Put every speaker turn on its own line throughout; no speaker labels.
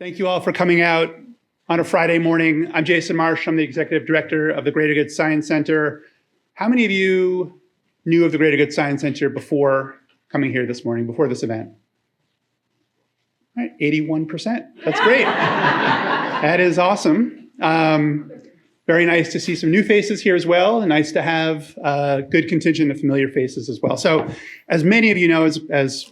Thank you all for coming out on a Friday morning. I'm Jason Marsh. I'm the Executive Director of the Greater Good Science Center. How many of you knew of the Greater Good Science Center before coming here this morning, before this event? All right, 81%. That's great. That is awesome. Very nice to see some new faces here as well, and nice to have a good contingent of familiar faces as well. So as many of you know, as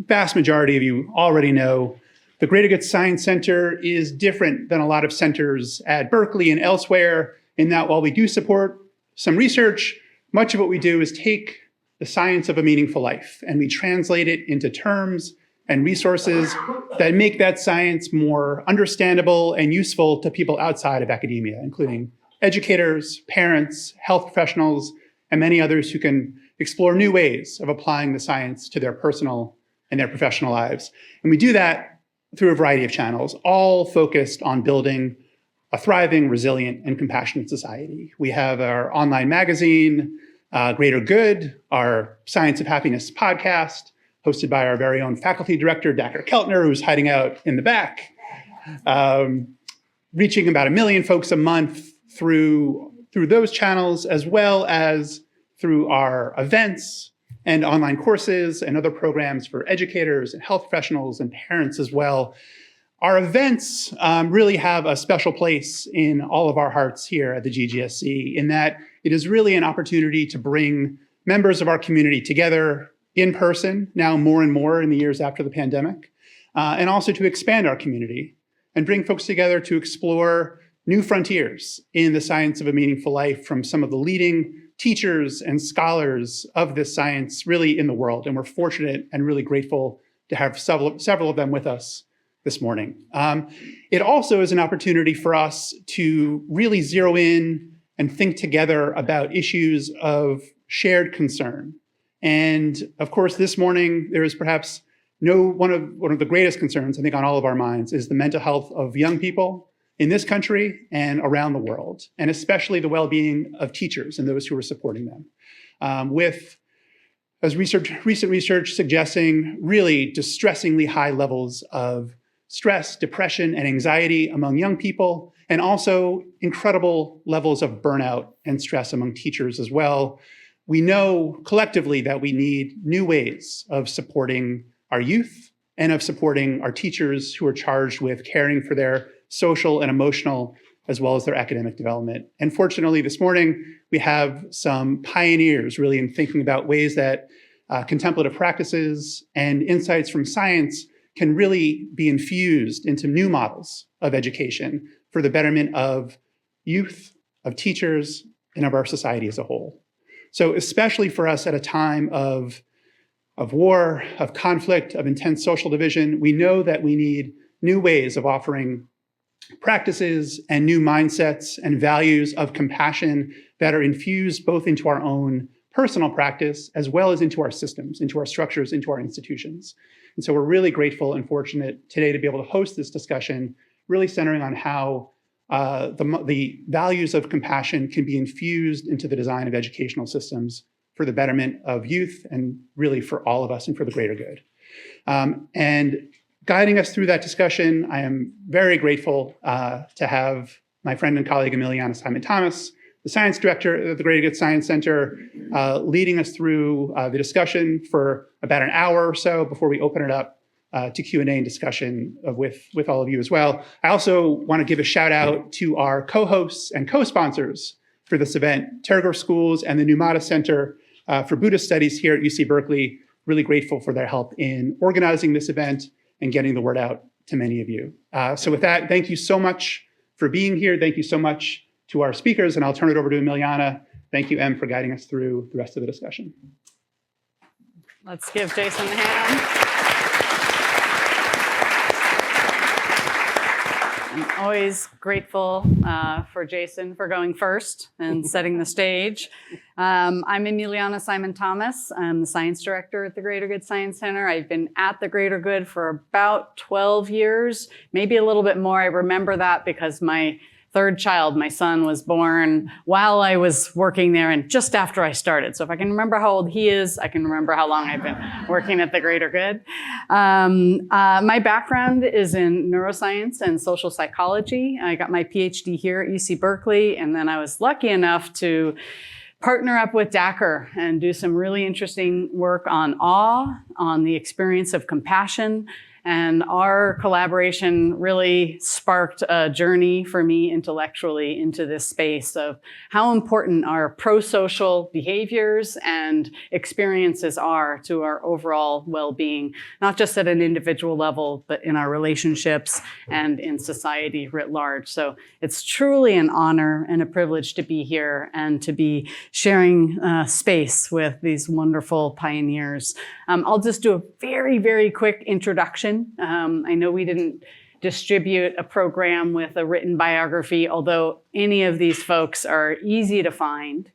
vast majority of you already know, the Greater Good Science Center is different than a lot of centers at Berkeley and elsewhere in that while we do support some research, much of what we do is take the science of a meaningful life and we translate it into terms and resources that make that science more understandable and useful to people outside of academia, including educators, parents, health professionals, and many others who can explore new ways of applying the science to their personal and their professional lives. And we do that through a variety of channels, all focused on building a thriving, resilient, and compassionate society. We have our online magazine, Greater Good, our Science of Happiness podcast, hosted by our very own faculty director, Dr. Keltner, who's hiding out in the back, reaching about 1 million folks a month through those channels, as well as through our events and online courses and other programs for educators and health professionals and parents as well. Our events really have a special place in all of our hearts here at the GGSC in that it is really an opportunity to bring members of our community together in person, now more and more in the years after the pandemic, and also to expand our community and bring folks together to explore new frontiers in the science of a meaningful life from some of the leading teachers and scholars of this science really in the world. And we're fortunate and really grateful to have several of them with us this morning. It also is an opportunity for us to really zero in and think together about issues of shared concern. And of course, this morning, there is perhaps one of the greatest concerns, I think, on all of our minds is the mental health of young people in this country and around the world, and especially the well-being of teachers and those who are supporting them. Recent research suggesting really distressingly high levels of stress, depression, and anxiety among young people, and also incredible levels of burnout and stress among teachers as well. We know collectively that we need new ways of supporting our youth and of supporting our teachers who are charged with caring for their social and emotional, as well as their academic development. And fortunately, this morning, we have some pioneers really in thinking about ways that contemplative practices and insights from science can really be infused into new models of education for the betterment of youth, of teachers, and of our society as a whole. So especially for us at a time of war, of conflict, of intense social division, we know that we need new ways of offering practices and new mindsets and values of compassion that are infused both into our own personal practice as well as into our systems, into our structures, into our institutions. And so we're really grateful and fortunate today to be able to host this discussion, really centering on how the values of compassion can be infused into the design of educational systems for the betterment of youth and really for all of us and for the greater good. And guiding us through that discussion, I am very grateful to have my friend and colleague Emiliana Simon-Thomas, the Science Director of the Greater Good Science Center, leading us through the discussion for about an hour or so before we open it up to Q&A and discussion with all of you as well. I also want to give a shout out to our co-hosts and co-sponsors for this event, Tergar Schools and the Numata Center for Buddhist Studies here at UC Berkeley. Really grateful for their help in organizing this event and getting the word out to many of you. So with that, thank you so much for being here. Thank you so much to our speakers, and I'll turn it over to Emiliana. Thank you, Em, for guiding us through the rest of the discussion.
Let's give Jason a hand. I'm always grateful for Jason for going first and setting the stage. I'm Emiliana Simon-Thomas. I'm the Science Director at the Greater Good Science Center. I've been at the Greater Good for about 12 years, maybe a little bit more. I remember that because my third child, my son, was born while I was working there and just after I started. So if I can remember how old he is, I can remember how long I've been working at the Greater Good. My background is in neuroscience and social psychology. I got my PhD here at UC Berkeley, and then I was lucky enough to partner up with Dr. and do some really interesting work on awe, on the experience of compassion. And our collaboration really sparked a journey for me intellectually into this space of how important our pro-social behaviors and experiences are to our overall well-being, not just at an individual level, but in our relationships and in society writ large. So it's truly an honor and a privilege to be here and to be sharing space with these wonderful pioneers. I'll just do a very, very quick introduction. I know we didn't distribute a program with a written biography, although any of these folks are easy to find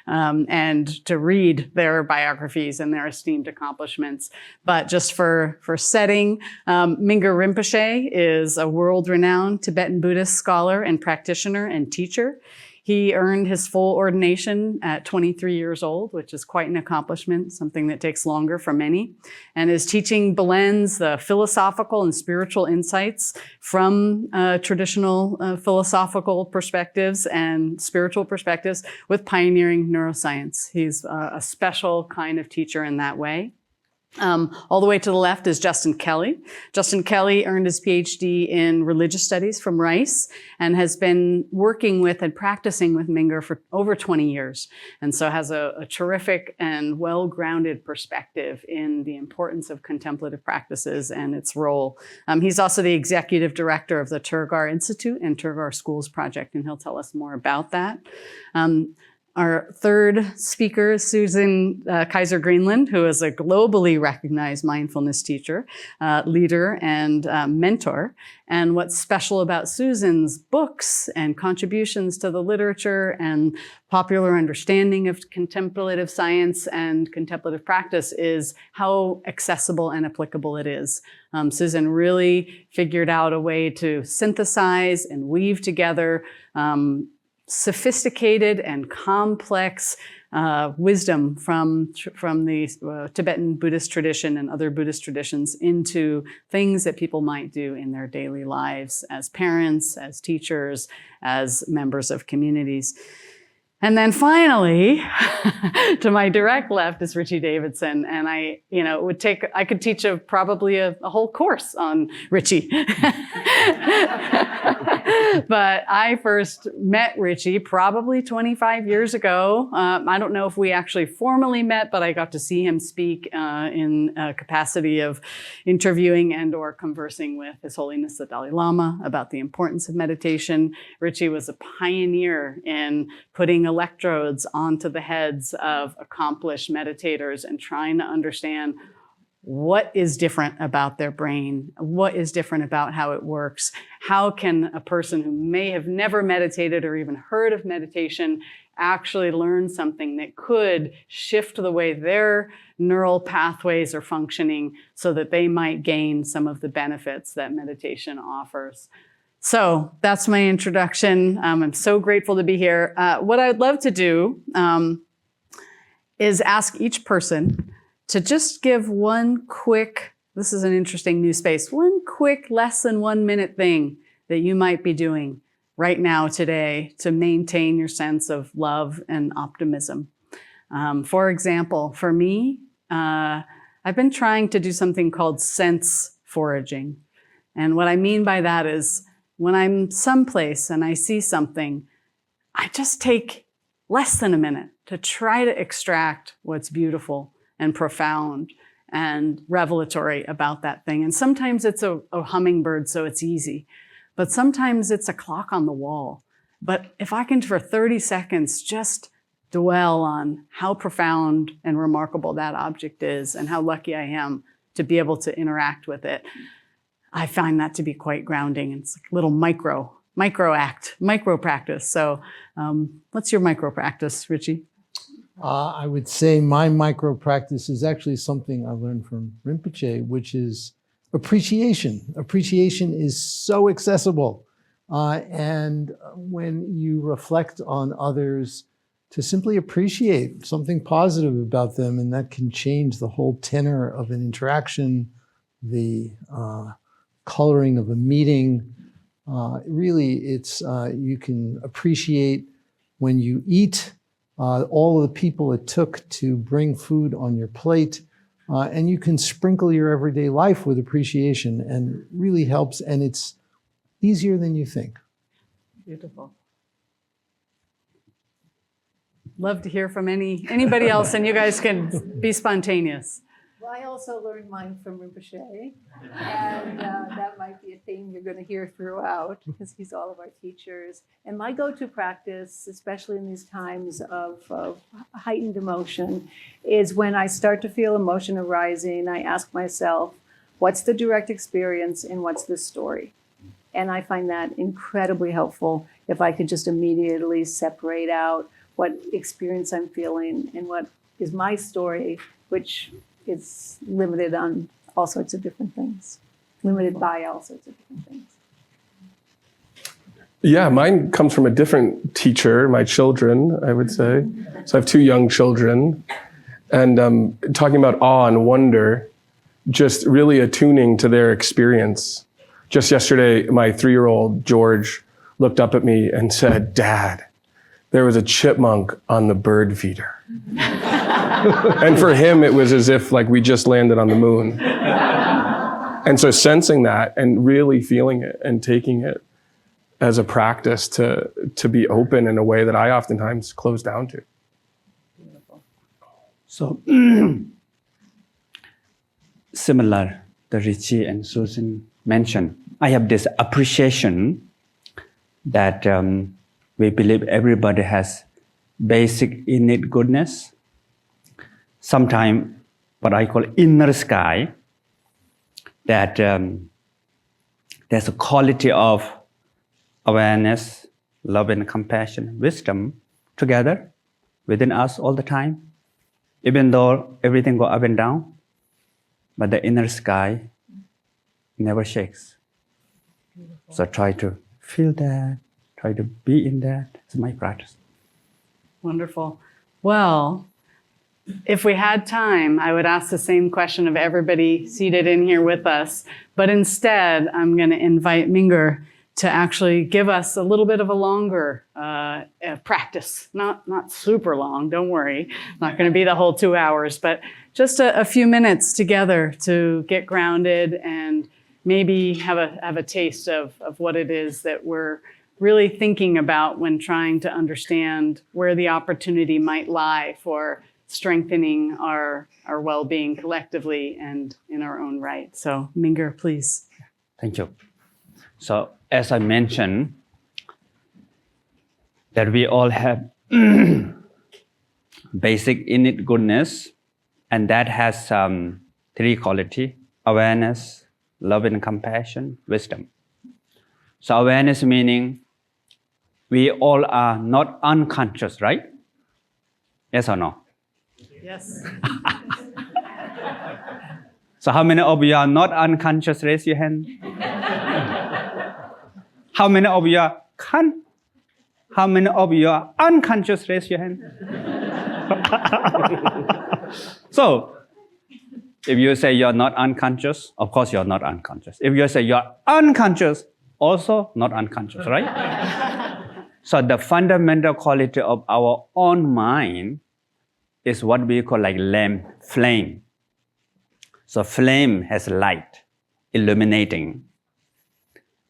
and to read their biographies and their esteemed accomplishments. But just for setting, Mingyur Rinpoche is a world-renowned Tibetan Buddhist scholar and practitioner and teacher. He earned his full ordination at 23 years old, which is quite an accomplishment, something that takes longer for many. And his teaching blends the philosophical and spiritual insights from traditional philosophical perspectives and spiritual perspectives with pioneering neuroscience. He's a special kind of teacher in that way. All the way to the left is Justin Kelley. Justin Kelley earned his PhD in religious studies from Rice and has been working with and practicing with Mingyur for over 20 years. And so has a terrific and well-grounded perspective in the importance of contemplative practices and its role. He's also the executive director of the Tergar Institute and Tergar Schools project, and he'll tell us more about that. Our third speaker is Susan Kaiser Greenland, who is a globally recognized mindfulness teacher, leader, and mentor. And what's special about Susan's books and contributions to the literature and popular understanding of contemplative science and contemplative practice is how accessible and applicable it is. Susan really figured out a way to synthesize and weave together sophisticated and complex wisdom from the Tibetan Buddhist tradition and other Buddhist traditions into things that people might do in their daily lives as parents, as teachers, as members of communities. And then finally, to my direct left is Richie Davidson. And I could teach probably a whole course on Richie. But I first met Richie probably 25 years ago. I don't know if we actually formally met, but I got to see him speak in a capacity of interviewing and or conversing with His Holiness the Dalai Lama about the importance of meditation. Richie was a pioneer in putting electrodes onto the heads of accomplished meditators and trying to understand what is different about their brain, what is different about how it works. How can a person who may have never meditated or even heard of meditation actually learn something that could shift the way their neural pathways are functioning so that they might gain some of the benefits that meditation offers? So that's my introduction. I'm so grateful to be here. What I'd love to do is ask each person to just give one quick, this is an interesting new space, one quick less than 1 minute thing that you might be doing right now today to maintain your sense of love and optimism. For example, for me, I've been trying to do something called sense foraging. And what I mean by that is when I'm someplace and I see something, I just take less than a minute to try to extract what's beautiful and profound and revelatory about that thing. And sometimes it's a hummingbird, so it's easy. But sometimes it's a clock on the wall. But if I can, for 30 seconds, just dwell on how profound and remarkable that object is and how lucky I am to be able to interact with it, I find that to be quite grounding. It's a little micro practice. So what's your micro practice, Richie?
I would say my micro practice is actually something I learned from Rinpoche, which is appreciation. Appreciation is so accessible. And when you reflect on others, to simply appreciate something positive about them, and that can change the whole tenor of an interaction, the coloring of a meeting. Really, it's you can appreciate when you eat all of the people it took to bring food on your plate, and you can sprinkle your everyday life with appreciation, and really helps, and it's easier than you think.
Beautiful. Love to hear from anybody else, and you guys can be spontaneous.
Well, I also learned mine from Rinpoche, and that might be a theme you're going to hear throughout, because he's all of our teachers. And my go-to practice, especially in these times of heightened emotion, is when I start to feel emotion arising, I ask myself, what's the direct experience and what's the story? And I find that incredibly helpful if I could just immediately separate out what experience I'm feeling and what is my story, which is limited on all sorts of different things, limited by all sorts of different things.
Yeah, mine comes from a different teacher, my children, I would say. So I have two young children. And talking about awe and wonder, just really attuning to their experience. Just yesterday, my 3-year-old George looked up at me and said, "Dad, there was a chipmunk on the bird feeder." And for him, it was as if like we just landed on the moon. And so sensing that and really feeling it and taking it as a practice to be open in a way that I oftentimes close down to.
So similar to Richie and Susan mentioned, I have this appreciation that we believe everybody has basic innate goodness. Sometimes what I call inner sky, that there's a quality of awareness, love and compassion, wisdom together within us all the time. Even though everything goes up and down, but the inner sky never shakes. Beautiful. So try to feel that, try to be in that. It's my practice.
Wonderful. Well, if we had time, I would ask the same question of everybody seated in here with us. But instead, I'm going to invite Mingyur to actually give us a little bit of a longer practice. Not super long, don't worry. Not going to be the whole 2 hours, but just a few minutes together to get grounded and maybe have a taste of what it is that we're really thinking about when trying to understand where the opportunity might lie for strengthening our well-being collectively and in our own right. So Mingyur, please.
Thank you. So as I mentioned, that we all have basic innate goodness, and that has 3 qualities: awareness, love and compassion, wisdom. So awareness meaning we all are not unconscious, right? Yes or no?
Yes.
So how many of you are not unconscious? Raise your hand. How many of you are How many of you are unconscious? Raise your hand. So, if you say you're not unconscious, of course you're not unconscious. If you say you're unconscious, also not unconscious, right? So the fundamental quality of our own mind is what we call like flame. So flame has light, illuminating.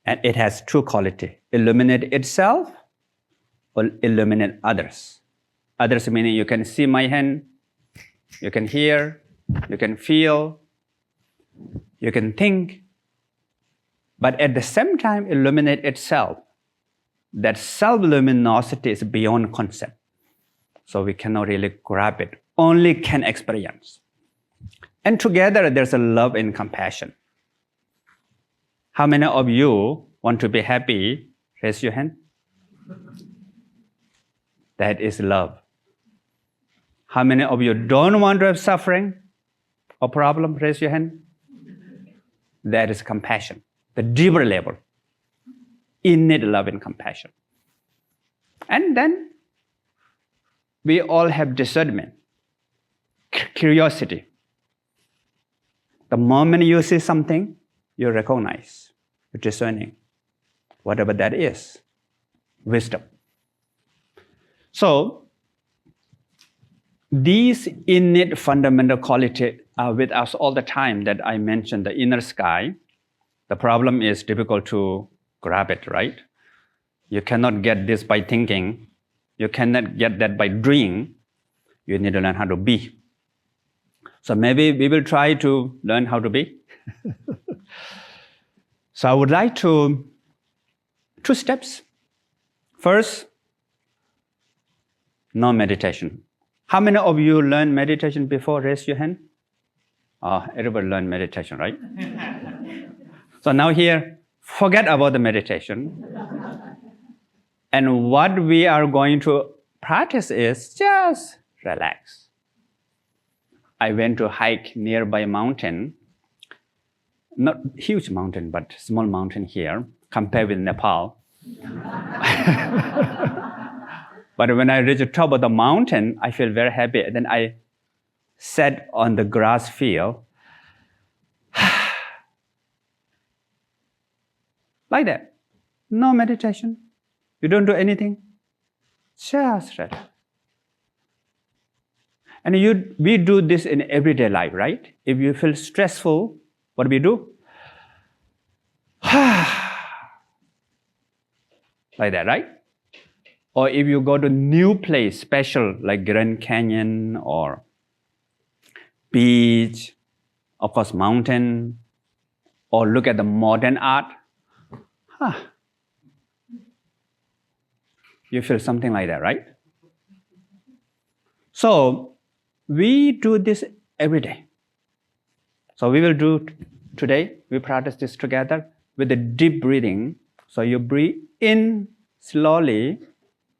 And it has 2 qualities: illuminate itself or illuminate others. Others meaning you can see my hand, you can hear, you can feel, you can think. But at the same time, illuminate itself. That self-luminosity is beyond concept. So we cannot really grab it, only can experience. And together there's a love and compassion. How many of you want to be happy? Raise your hand. That is love. How many of you don't want to have suffering or problem? Raise your hand. That is compassion, the deeper level. innate love and compassion. And then we all have discernment, curiosity. The moment you see something, you recognize, you're discerning, whatever that is, wisdom. So, these innate fundamental qualities are with us all the time that I mentioned, the inner sky. The problem is difficult to grab it, right? You cannot get this by thinking. You cannot get that by doing. You need to learn how to be. So maybe we will try to learn how to be. So I would like to, 2 steps. First, no meditation. How many of you learned meditation before? Raise your hand. Oh, everybody learned meditation, right? So now here, forget about the meditation. And what we are going to practice is just relax. I went to hike nearby mountain, not huge mountain, but small mountain here, compared with Nepal. But when I reached the top of the mountain, I feel very happy. Then I sat on the grass field, like that. No meditation. You don't do anything. Just relax. And we do this in everyday life, right? If you feel stressful, what do we do? Like that, right? Or if you go to new place, special, like Grand Canyon or beach, of course, mountain, or look at the modern art, you feel something like that, right? So we do this every day. So we will do today, we practice this together with the deep breathing. So you breathe in slowly,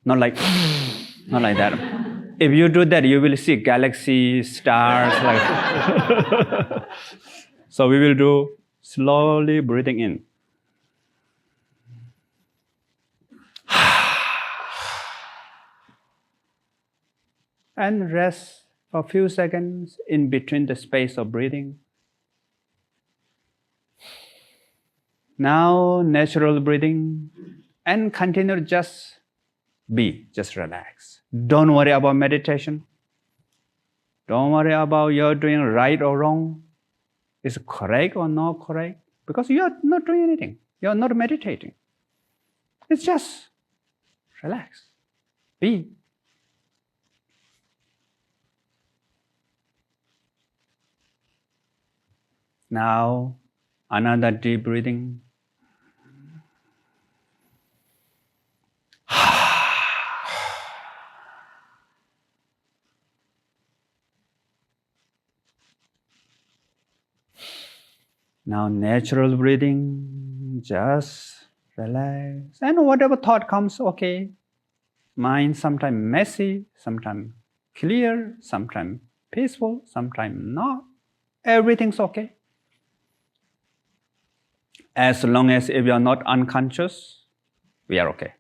not like that. If you do that, you will see galaxies, stars, like. So we will do slowly breathing in. And rest for a few seconds in between the space of breathing. Now, natural breathing, and continue to just be, just relax. Don't worry about meditation. Don't worry about you're doing right or wrong. Is it correct or not correct? Because you're not doing anything. You're not meditating. It's just relax. Be. Now, another deep breathing. Now, natural breathing, just relax. And whatever thought comes, okay. Mind sometimes messy, sometimes clear, sometimes peaceful, sometimes not. Everything's okay. As long as if you are not unconscious, we are okay.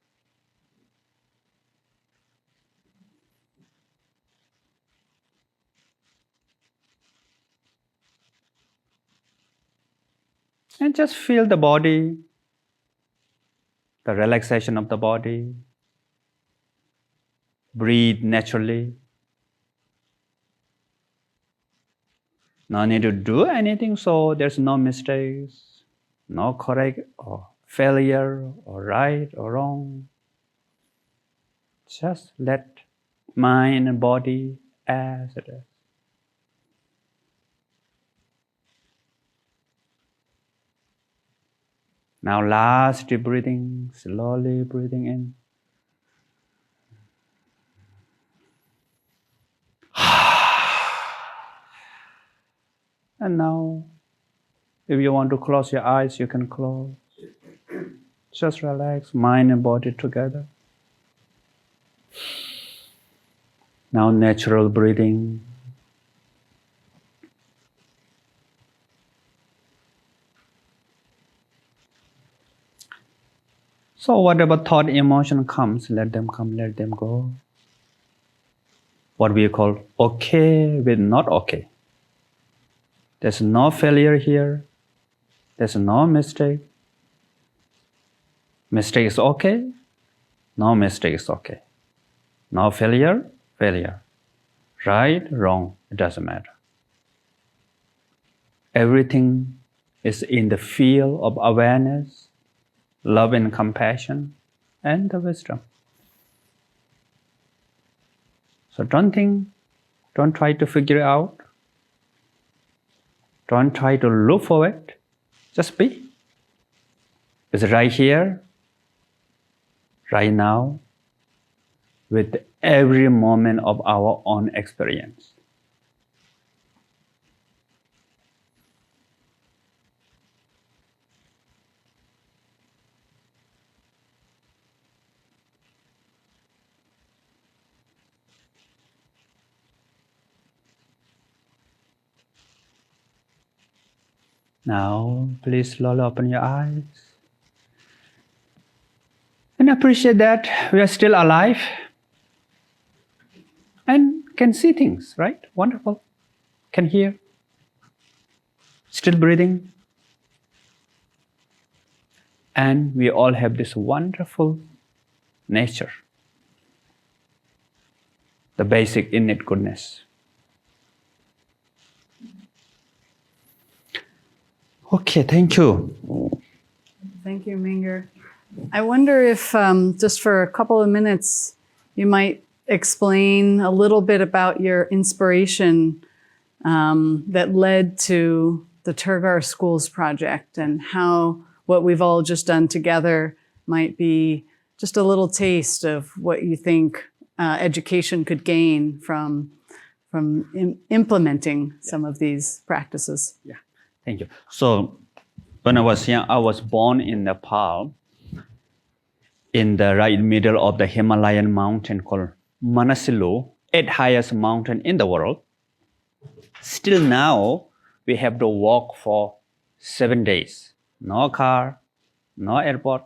And just feel the body, the relaxation of the body. Breathe naturally. No need to do anything, so there's no mistakes, no correct or failure or right or wrong. Just let mind and body as it is. Now last deep breathing, slowly breathing in. And now, if you want to close your eyes, you can close. Just relax, mind and body together. Now natural breathing. So whatever thought, emotion comes, let them come, let them go. What we call okay with not okay. There's no failure here. There's no mistake. Mistake is okay. No mistake is okay. No failure, failure. Right, wrong, it doesn't matter. Everything is in the field of awareness, love and compassion, and the wisdom. So don't try to figure it out. Don't try to look for it. Just be. It's right here, right now, with every moment of our own experience. Now, please slowly open your eyes. And appreciate that we are still alive and can see things, right? Wonderful. Can hear. Still breathing. And we all have this wonderful nature. The basic innate goodness. Okay, thank you.
Thank you, Mingyur. I wonder if just for a couple of minutes, you might explain a little bit about your inspiration that led to the Tergar Schools project and how what we've all just done together might be just a little taste of what you think education could gain from implementing some of these practices.
Yeah, thank you. So when I was young, I was born in Nepal, in the right middle of the Himalayan mountain called Manasilu, 8th highest mountain in the world. Still now, we have to walk for 7 days. No car, no airport,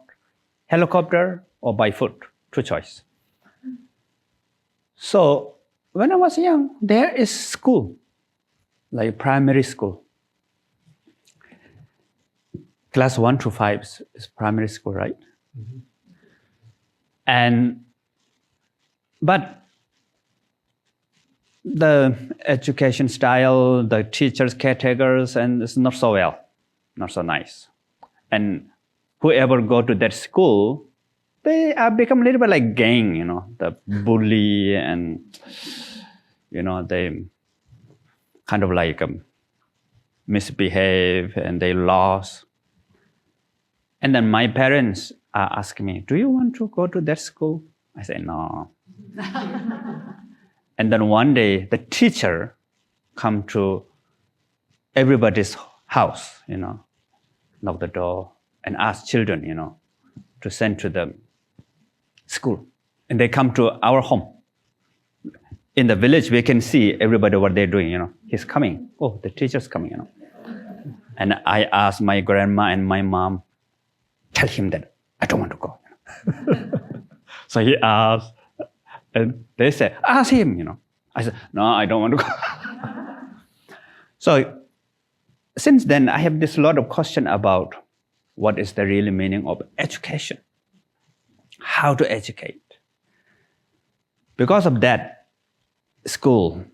helicopter, or by foot, two choice. So when I was young, there is school, like primary school. Class 1 to 5 is primary school, right? Mm-hmm. But the education style, the teachers, caretakers, and it's not so well, not so nice. And whoever go to that school, they are become a little bit like gang, the bully, and they kind of like misbehave and they lost. And then my parents are asking me, do you want to go to that school? I say, no. And then one day, the teacher come to everybody's house, knock the door and ask children, to send to the school. And they come to our home. In the village, we can see everybody what they're doing, He's coming. Oh, the teacher's coming, And I asked my grandma and my mom, tell him that I don't want to go. So he asked, and they said, ask him, I said, no, I don't want to go. So since then, I have this lot of question about what is the real meaning of education, how to educate. Because of that school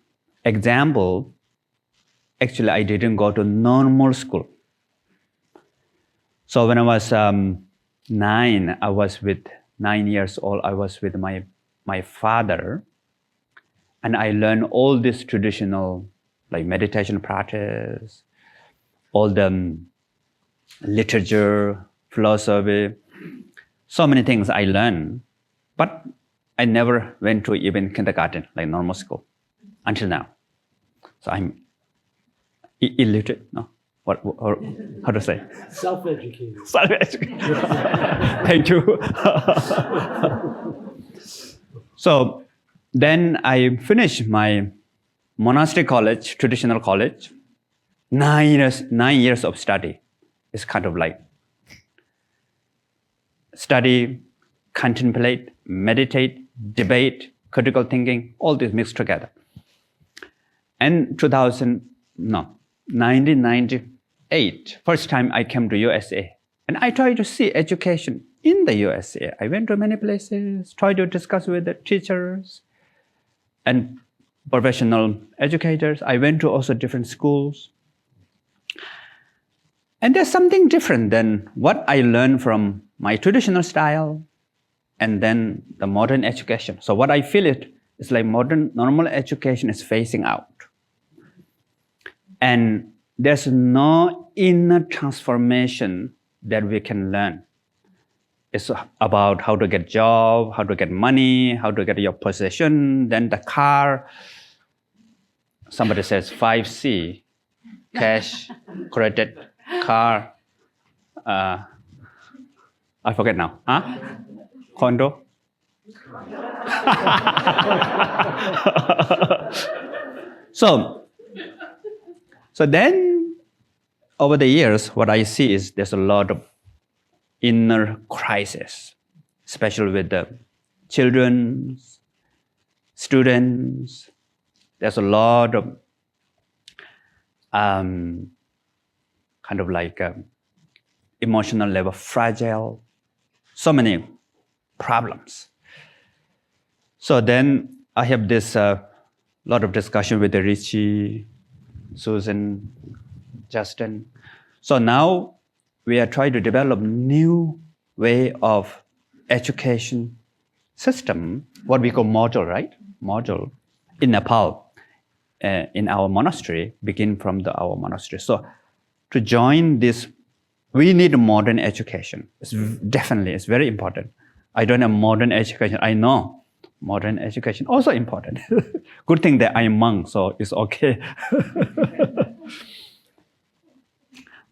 example, actually, I didn't go to normal school. So when I was 9, I was with 9 years old, I was with my father, and I learned all this traditional like meditation practice, all the literature, philosophy, so many things I learned, but I never went to even kindergarten, like normal school, until now. So I'm illiterate, no? Or how to say?
Self-educated.
Self-educated. Thank you. So then I finished my monastic college, traditional college, 9 years of study. It's kind of like study, contemplate, meditate, debate, critical thinking, all this mixed together. And 1998, first time I came to USA. And I tried to see education in the USA. I went to many places, tried to discuss with the teachers and professional educators. I went to also different schools. And there's something different than what I learned from my traditional style and then the modern education. So what I feel is like modern normal education is phasing out. And there's no inner transformation that we can learn. It's about how to get a job, how to get money, how to get your possession, then the car. Somebody says 5C, cash, credit, car. I forget now. Condo? So then, over the years, what I see is there's a lot of inner crisis, especially with the children, students. There's a lot of kind of like emotional level fragile, so many problems. So then I have this lot of discussion with the Richie, Susan, Justin. So now we are trying to develop new way of education system, what we call module, right? Module in Nepal, in our monastery, begin from our monastery. So to join this, we need modern education. It's very important. I don't have modern education. I know modern education also important. Good thing that I'm monk, so it's okay.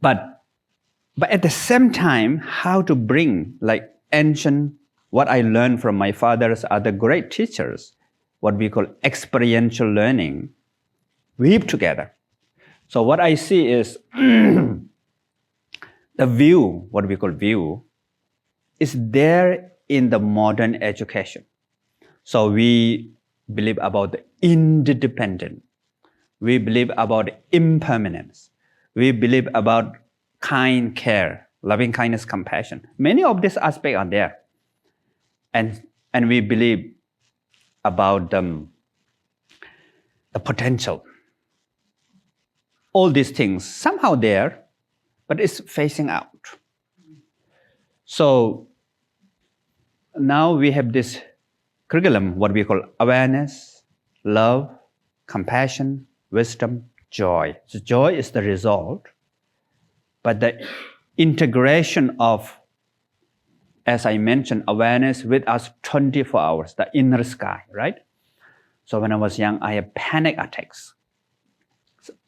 But at the same time, how to bring like ancient, what I learned from my father's other great teachers, what we call experiential learning, weave together. So what I see is the view, what we call view, is there in the modern education. So we believe about the interdependent. We believe about impermanence. We believe about kind care, loving kindness, compassion. Many of these aspects are there. And we believe about the potential. All these things, somehow there, but it's phasing out. So now we have this curriculum, what we call awareness, love, compassion, wisdom, joy. So joy is the result, but the integration of, as I mentioned, awareness with us 24 hours, the inner sky, right? So when I was young, I had panic attacks,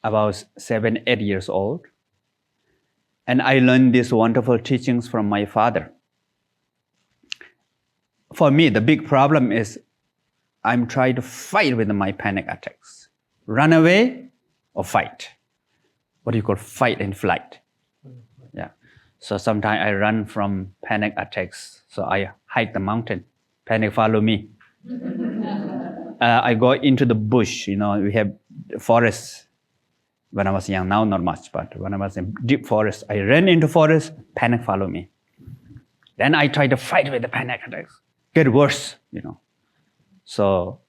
about 7, 8 years old. And I learned these wonderful teachings from my father. For me, the big problem is I'm trying to fight with my panic attacks. Run away or fight. What do you call fight and flight? Yeah. So sometimes I run from panic attacks. So I hike the mountain. Panic follow me. I go into the bush. We have forests. When I was young, now not much, but when I was in deep forest, I ran into forest, panic follow me. Then I try to fight with the panic attacks. Get worse, So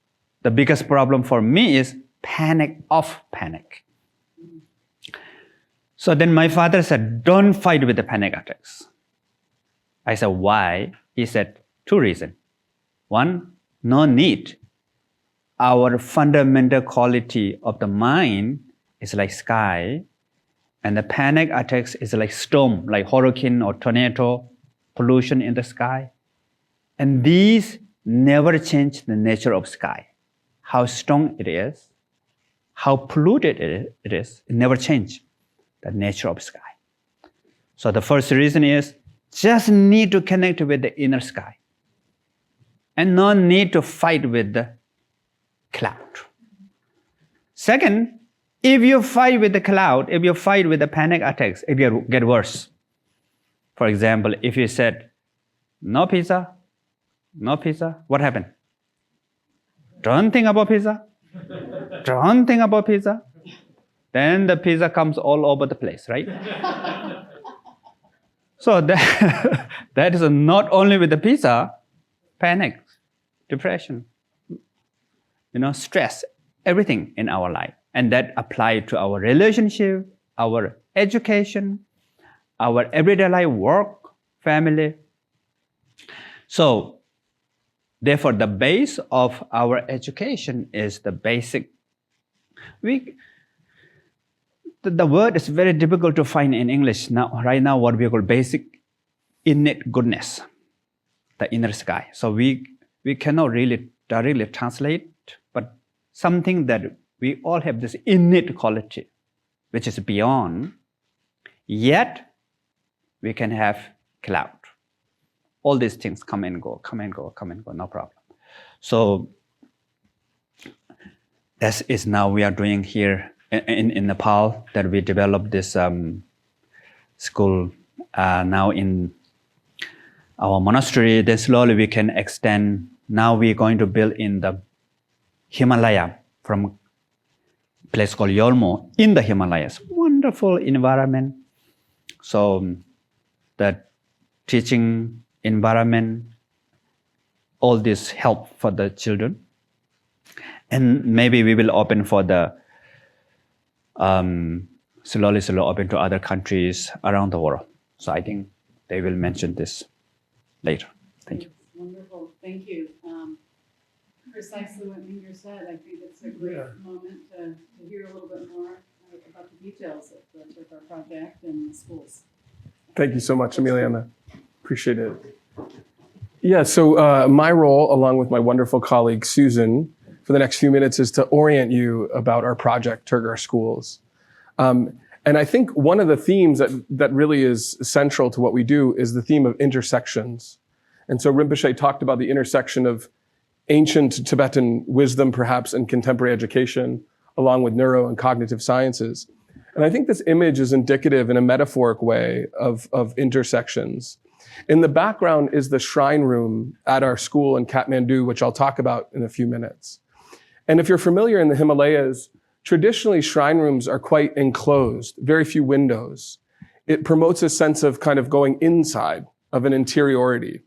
the biggest problem for me is panic of panic. So then my father said, don't fight with the panic attacks. I said, why? He said, 2 reasons. 1, no need. Our fundamental quality of the mind is like sky, and the panic attacks is like storm, like hurricane or tornado, pollution in the sky. And these never change the nature of sky. How strong it is, how polluted it is, it never change the nature of sky. So the first reason is just need to connect with the inner sky and no need to fight with the cloud. Second, if you fight with the cloud, if you fight with the panic attacks, it get worse. For example, if you said, no pizza, no pizza. What happened? Don't think about pizza. Don't think about pizza. Then the pizza comes all over the place, right? So that is not only with the pizza, panic, depression, stress, everything in our life. And that applies to our relationship, our education, our everyday life, work, family. So therefore, the base of our education is the basic. The word is very difficult to find in English now. Right now, what we call basic innate goodness, the inner sky. So we cannot really directly translate, but something that we all have this innate quality, which is beyond. Yet we can have cloud. All these things come and go, no problem. So as is now we are doing here in Nepal, that we developed this school now in our monastery. Then slowly we can extend. Now we're going to build in the Himalaya, from a place called Yolmo in the Himalayas. Wonderful environment. So the teaching environment, all this help for the children. And maybe we will open for the slowly open to other countries around the world. So I think they will mention this later. Thank you.
Wonderful. Thank you. Precisely what Mingyur said. I think it's a great moment to hear a little bit more about the details of the Tergar project and the schools.
Thank you so much, Emiliana. Appreciate it. Yeah, so my role, along with my wonderful colleague, Susan, for the next few minutes is to orient you about our project, Tergar Schools. And I think one of the themes that really is central to what we do is the theme of intersections. And so Rinpoche talked about the intersection of ancient Tibetan wisdom, perhaps, and contemporary education, along with neuro and cognitive sciences. And I think this image is indicative in a metaphoric way of intersections. In the background is the shrine room at our school in Kathmandu, which I'll talk about in a few minutes. And if you're familiar in the Himalayas, traditionally shrine rooms are quite enclosed, very few windows. It promotes a sense of kind of going inside, of an interiority.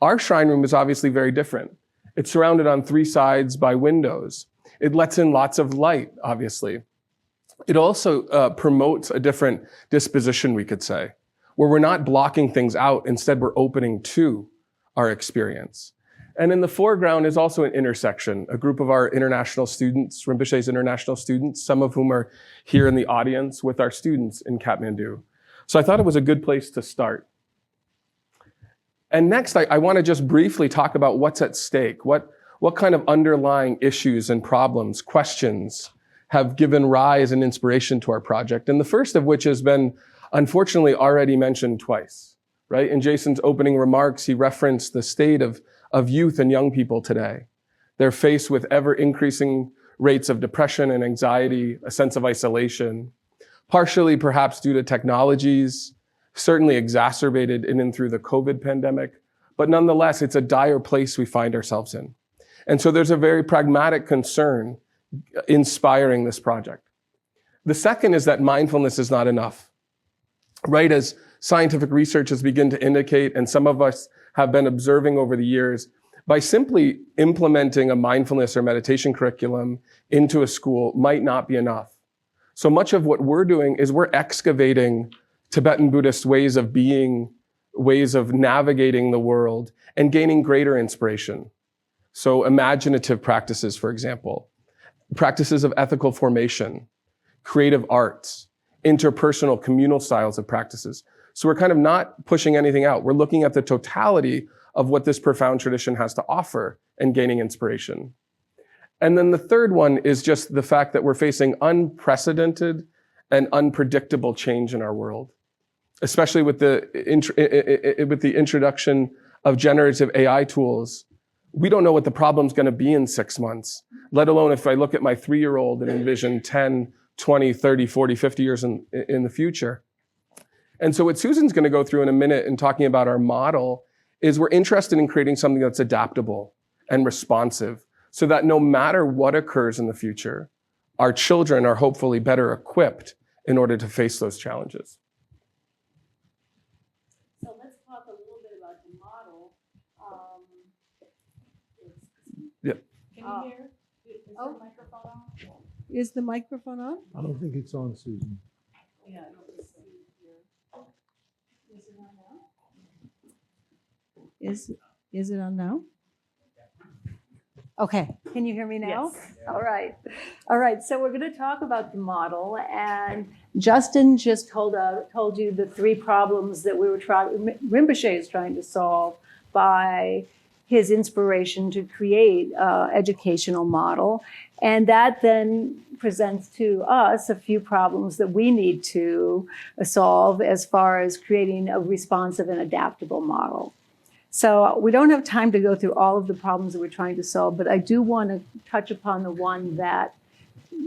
Our shrine room is obviously very different. It's surrounded on three sides by windows. It lets in lots of light, obviously. It also promotes a different disposition, we could say, where we're not blocking things out. Instead, we're opening to our experience. And in the foreground is also an intersection, a group of our international students, Rinpoche's international students, some of whom are here in the audience with our students in Kathmandu. So I thought it was a good place to start. And next, I want to just briefly talk about what's at stake, what kind of underlying issues and problems, questions have given rise and inspiration to our project. And the first of which has been, unfortunately, already mentioned twice, right? In Jason's opening remarks, he referenced the state of youth and young people today. They're faced with ever increasing rates of depression and anxiety, a sense of isolation, partially perhaps due to technologies, certainly exacerbated in and through the COVID pandemic, but nonetheless, it's a dire place we find ourselves in. And so there's a very pragmatic concern inspiring this project. The second is that mindfulness is not enough, right? As scientific research has begun to indicate, and some of us have been observing over the years, by simply implementing a mindfulness or meditation curriculum into a school might not be enough. So much of what we're doing is we're excavating Tibetan Buddhist ways of being, ways of navigating the world, and gaining greater inspiration. So imaginative practices, for example, practices of ethical formation, creative arts, interpersonal communal styles of practices. So we're kind of not pushing anything out. We're looking at the totality of what this profound tradition has to offer and gaining inspiration. And then the third one is just the fact that we're facing unprecedented and unpredictable change in our world, especially with the introduction of generative AI tools. We don't know what the problem's going to be in 6 months, let alone if I look at my 3-year-old and envision 10, 20, 30, 40, 50 years in the future. And so what Susan's going to go through in a minute in talking about our model is we're interested in creating something that's adaptable and responsive so that no matter what occurs in the future, our children are hopefully better equipped in order to face those challenges.
So let's talk a little bit about the model.
Yeah.
Can you hear? Is the microphone on?
Is the microphone on?
I don't think it's on, Susan.
Yeah, I don't see here.
Is it on now? Is it on now? Okay, can you hear me now?
Yes.
All right. All right, so we're going to talk about the model, and Justin just told you the three problems that Rinpoche is trying to solve by his inspiration to create an educational model. And that then presents to us a few problems that we need to solve as far as creating a responsive and adaptable model. So we don't have time to go through all of the problems that we're trying to solve, but I do want to touch upon the one that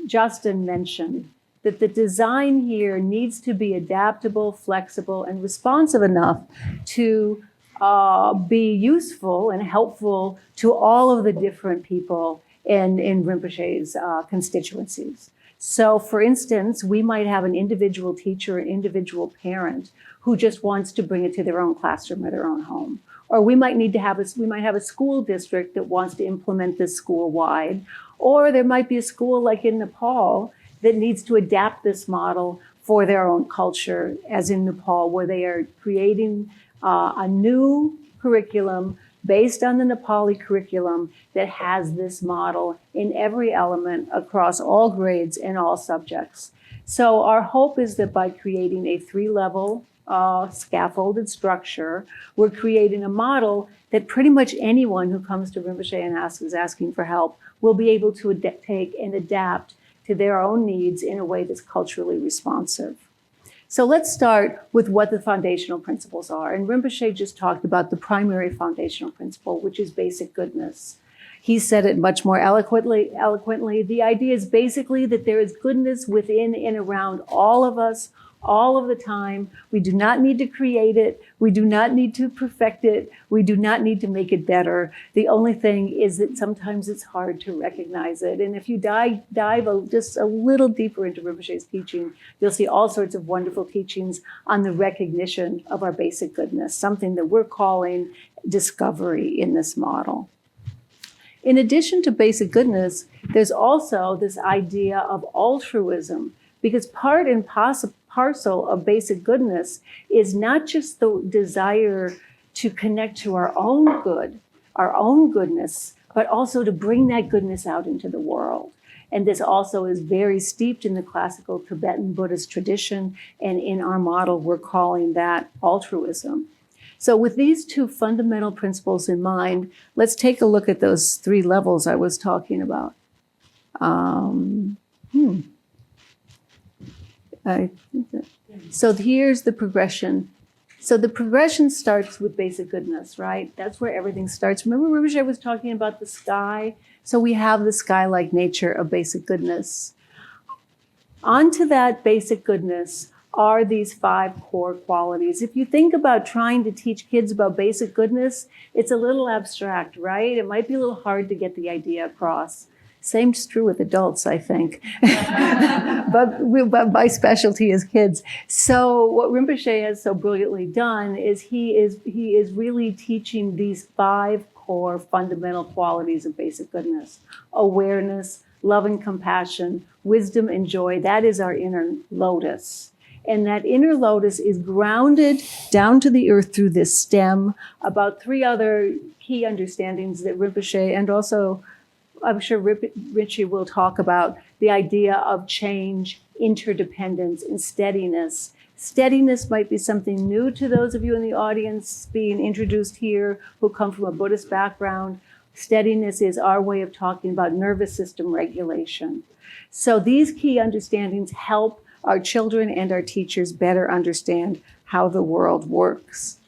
Justin mentioned, that the design here needs to be adaptable, flexible, and responsive enough to be useful and helpful to all of the different people in Rinpoche's constituencies. So for instance, we might have an individual teacher, an individual parent who just wants to bring it to their own classroom or their own home. Or we might have a school district that wants to implement this school-wide. Or there might be a school like in Nepal that needs to adapt this model for their own culture, as in Nepal, where they are creating a new curriculum based on the Nepali curriculum that has this model in every element across all grades and all subjects. So our hope is that by creating a 3-level scaffolded structure, we're creating a model that pretty much anyone who comes to Rinpoche and is asking for help will be able to take and adapt to their own needs in a way that's culturally responsive. So let's start with what the foundational principles are. And Rinpoche just talked about the primary foundational principle, which is basic goodness. He said it much more eloquently. The idea is basically that there is goodness within and around all of us, all of the time. We do not need to create it. We do not need to perfect it. We do not need to make it better. The only thing is that sometimes it's hard to recognize it. And if you dive just a little deeper into Rinpoche's teaching, you'll see all sorts of wonderful teachings on the recognition of our basic goodness, something that we're calling discovery in this model. In addition to basic goodness, there's also this idea of altruism, because part and parcel of basic goodness is not just the desire to connect to our own good, our own goodness, but also to bring that goodness out into the world. And this also is very steeped in the classical Tibetan Buddhist tradition, and in our model, we're calling that altruism. So with these two fundamental principles in mind, let's take a look at those 3 levels I was talking about. So here's the progression. So the progression starts with basic goodness, right? That's where everything starts. Remember Rinpoche was talking about the sky? So we have the sky-like nature of basic goodness. Onto that basic goodness are these 5 core qualities. If you think about trying to teach kids about basic goodness, it's a little abstract, right? It might be a little hard to get the idea across. Same's true with adults, I think, but my specialty is kids. So what Rinpoche has so brilliantly done is he is really teaching these 5 core fundamental qualities of basic goodness: awareness, love and compassion, wisdom and joy. That is our inner lotus. And that inner lotus is grounded down to the earth through this stem. About 3 other key understandings that Rinpoche, and also I'm sure Richie will talk about, the idea of change, interdependence, and steadiness. Steadiness might be something new to those of you in the audience being introduced here who come from a Buddhist background. Steadiness is our way of talking about nervous system regulation. So these key understandings help our children and our teachers better understand how the world works.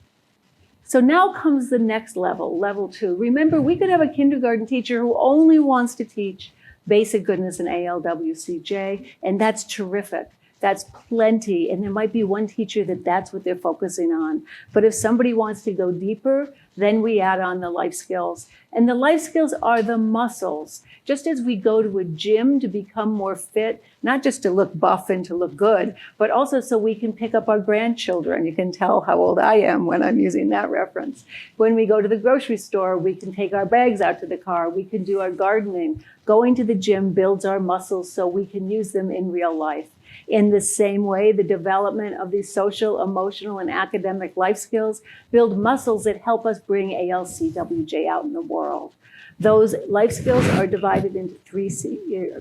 So now comes the next level, level 2. Remember, we could have a kindergarten teacher who only wants to teach basic goodness in ALWCJ, and that's terrific. That's plenty. And there might be one teacher that's what they're focusing on. But if somebody wants to go deeper, then we add on the life skills. And the life skills are the muscles. Just as we go to a gym to become more fit, not just to look buff and to look good, but also so we can pick up our grandchildren. You can tell how old I am when I'm using that reference. When we go to the grocery store, we can take our bags out to the car. We can do our gardening. Going to the gym builds our muscles so we can use them in real life. In the same way, the development of these social, emotional, and academic life skills build muscles that help us bring ALCWJ out in the world. Those life skills are divided into 3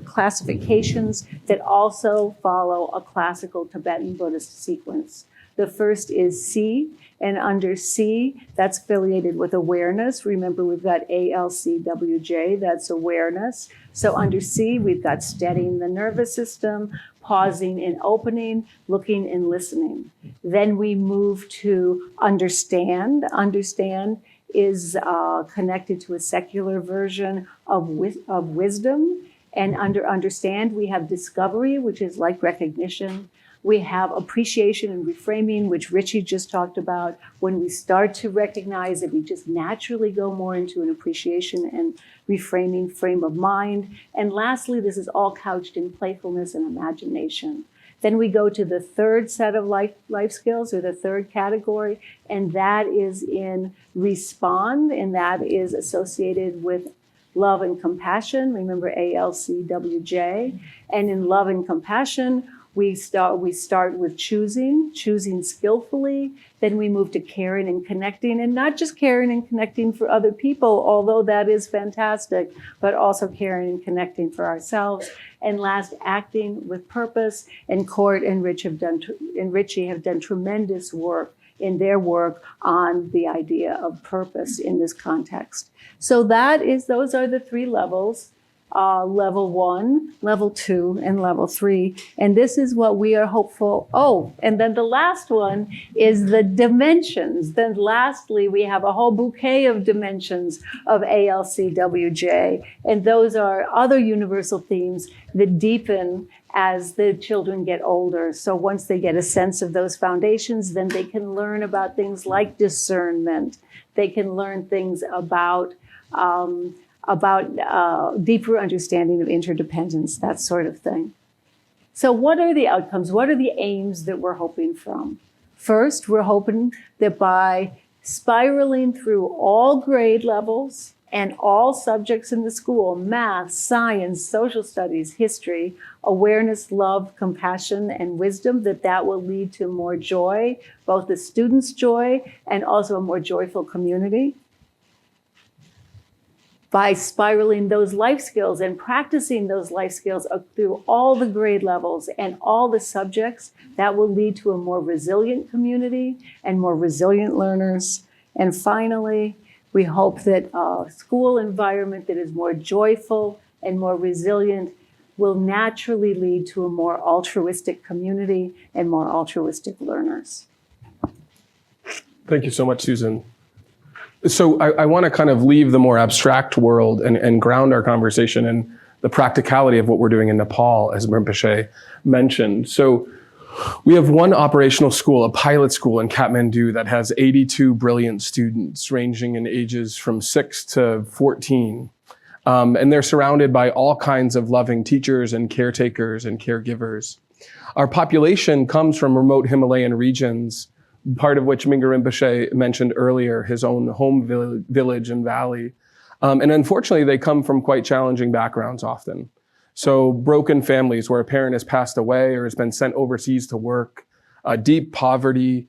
classifications that also follow a classical Tibetan Buddhist sequence. The first is C, and under C, that's affiliated with awareness. Remember, we've got ALCWJ, that's awareness. So under C, we've got steadying the nervous system, pausing and opening, looking and listening. Then we move to understand. Understand is connected to a secular version of wisdom. And under understand, we have discovery, which is like recognition. We have appreciation and reframing, which Richie just talked about. When we start to recognize it, we just naturally go more into an appreciation and reframing frame of mind. And lastly, this is all couched in playfulness and imagination. Then we go to the third set of life skills, or the third category, and that is in respond, and that is associated with love and compassion. Remember ALCWJ. And in love and compassion, we start with choosing skillfully. Then we move to caring and connecting, and not just caring and connecting for other people, although that is fantastic, but also caring and connecting for ourselves. And last, acting with purpose. And Court and Richie have done tremendous work in their work on the idea of purpose in this context. So those are the 3 levels. Level 1, level 2, and level 3. And this is what we are hopeful. Oh, and then the last one is the dimensions. Then lastly, we have a whole bouquet of dimensions of ALCWJ. And those are other universal themes that deepen as the children get older. So once they get a sense of those foundations, then they can learn about things like discernment. They can learn things about deeper understanding of interdependence, that sort of thing. So what are the outcomes? What are the aims that we're hoping from? First, we're hoping that by spiraling through all grade levels and all subjects in the school, math, science, social studies, history, awareness, love, compassion, and wisdom, that will lead to more joy, both the students' joy and also a more joyful community. By spiraling those life skills and practicing those life skills through all the grade levels and all the subjects, that will lead to a more resilient community and more resilient learners. And finally, we hope that a school environment that is more joyful and more resilient will naturally lead to a more altruistic community and more altruistic learners.
Thank you so much, Susan. So I want to kind of leave the more abstract world and ground our conversation in the practicality of what we're doing in Nepal, as Rinpoche mentioned. So we have one operational school, a pilot school in Kathmandu, that has 82 brilliant students ranging in ages from 6 to 14. And they're surrounded by all kinds of loving teachers and caretakers and caregivers. Our population comes from remote Himalayan regions, part of which Mingyur Rinpoche mentioned earlier, his own home village and valley. And unfortunately, they come from quite challenging backgrounds often. So broken families where a parent has passed away or has been sent overseas to work, deep poverty,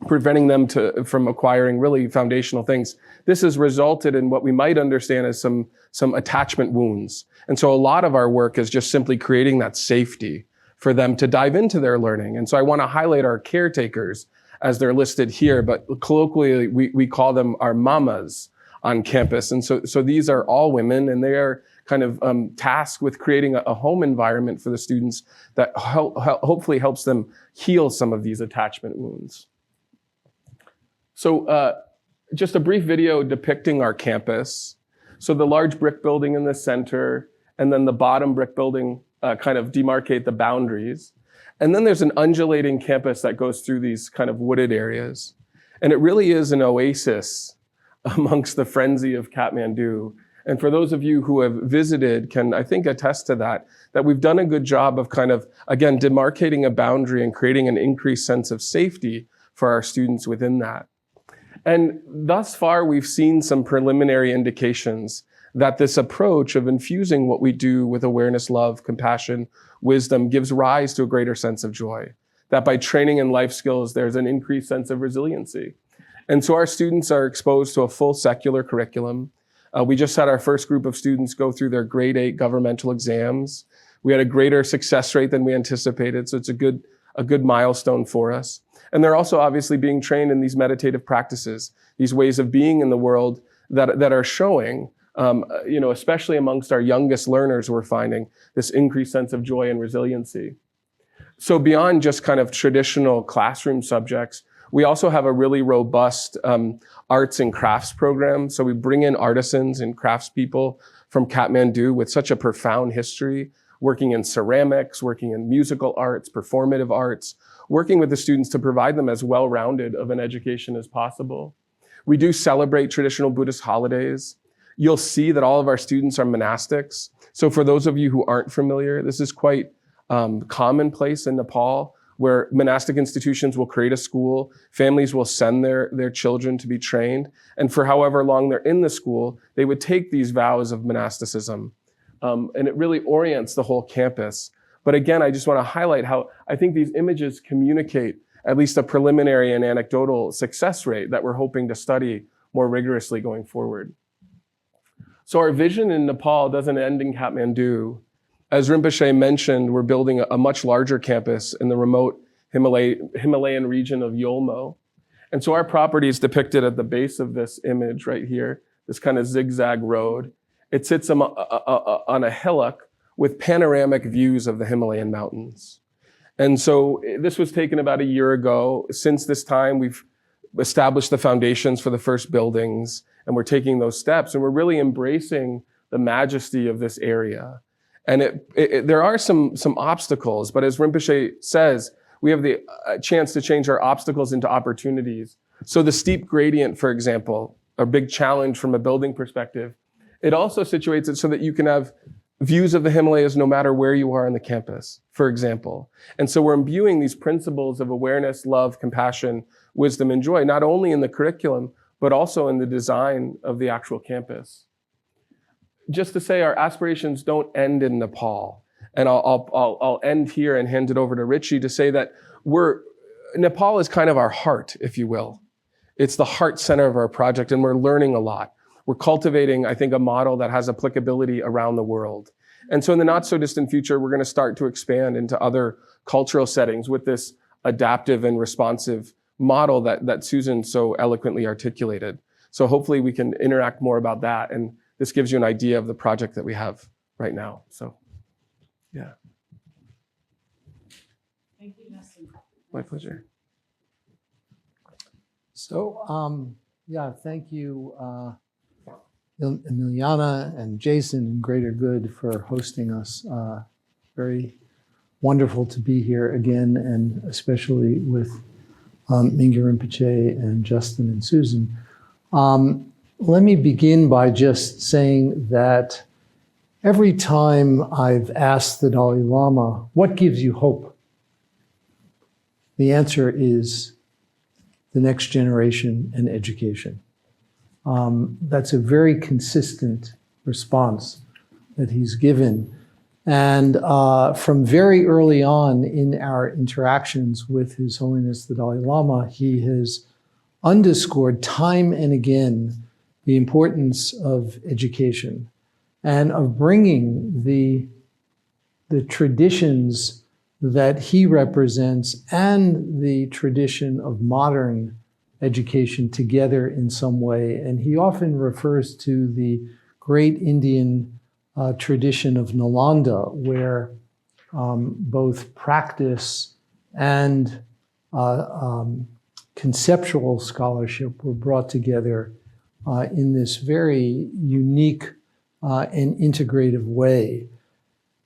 preventing them from acquiring really foundational things. This has resulted in what we might understand as some attachment wounds. And so a lot of our work is just simply creating that safety for them to dive into their learning. And so I want to highlight our caretakers, as they're listed here, but colloquially, we call them our mamas on campus. And so these are all women, and they are kind of tasked with creating a home environment for the students that hopefully helps them heal some of these attachment wounds. So just a brief video depicting our campus. So the large brick building in the center, and then the bottom brick building kind of demarcate the boundaries. And then there's an undulating campus that goes through these kind of wooded areas. And it really is an oasis amongst the frenzy of Kathmandu. And for those of you who have visited can, I think, attest to that we've done a good job of kind of, again, demarcating a boundary and creating an increased sense of safety for our students within that. And thus far, we've seen some preliminary indications that this approach of infusing what we do with awareness, love, compassion, wisdom gives rise to a greater sense of joy. That by training in life skills, there's an increased sense of resiliency. And so our students are exposed to a full secular curriculum. We just had our first group of students go through their grade 8 governmental exams. We had a greater success rate than we anticipated, so it's a good milestone for us. And they're also obviously being trained in these meditative practices, these ways of being in the world that are showing, especially amongst our youngest learners, we're finding this increased sense of joy and resiliency. So beyond just kind of traditional classroom subjects, we also have a really robust arts and crafts program. So we bring in artisans and craftspeople from Kathmandu with such a profound history, working in ceramics, working in musical arts, performative arts, working with the students to provide them as well-rounded of an education as possible. We do celebrate traditional Buddhist holidays. You'll see that all of our students are monastics. So for those of you who aren't familiar, this is quite commonplace in Nepal, where monastic institutions will create a school, families will send their children to be trained, and for however long they're in the school, they would take these vows of monasticism. And it really orients the whole campus. But again, I just want to highlight how I think these images communicate at least a preliminary and anecdotal success rate that we're hoping to study more rigorously going forward. So our vision in Nepal doesn't end in Kathmandu. As Rinpoche mentioned, we're building a much larger campus in the remote Himalayan region of Yolmo. And so our property is depicted at the base of this image right here, this kind of zigzag road. It sits on a hillock with panoramic views of the Himalayan mountains. And so this was taken about a year ago. Since this time, we've established the foundations for the first buildings, and we're taking those steps, and we're really embracing the majesty of this area. And there are some obstacles, but as Rinpoche says, we have the chance to change our obstacles into opportunities. So the steep gradient, for example, a big challenge from a building perspective, it also situates it so that you can have views of the Himalayas no matter where you are on the campus, for example. And so we're imbuing these principles of awareness, love, compassion, wisdom, and joy, not only in the curriculum, but also in the design of the actual campus. Just to say, our aspirations don't end in Nepal. And I'll end here and hand it over to Richie to say that Nepal is kind of our heart, if you will. It's the heart center of our project, and we're learning a lot. We're cultivating, I think, a model that has applicability around the world. And so in the not so distant future, we're going to start to expand into other cultural settings with this adaptive and responsive model that Susan so eloquently articulated. So hopefully we can interact more about that. And this gives you an idea of the project that we have right now. So, yeah.
Thank you, Justin.
My pleasure.
So, thank you, Emiliana and Jason and Greater Good for hosting us. Very wonderful to be here again, and especially with Mingyur Rinpoche and Justin and Susan. Let me begin by just saying that every time I've asked the Dalai Lama, what gives you hope? The answer is the next generation and education. That's a very consistent response that he's given. And from very early on in our interactions with His Holiness the Dalai Lama, he has underscored time and again the importance of education and of bringing the traditions that he represents and the tradition of modern education together in some way. And he often refers to the great Indian tradition of Nalanda, where both practice and conceptual scholarship were brought together in this very unique and integrative way.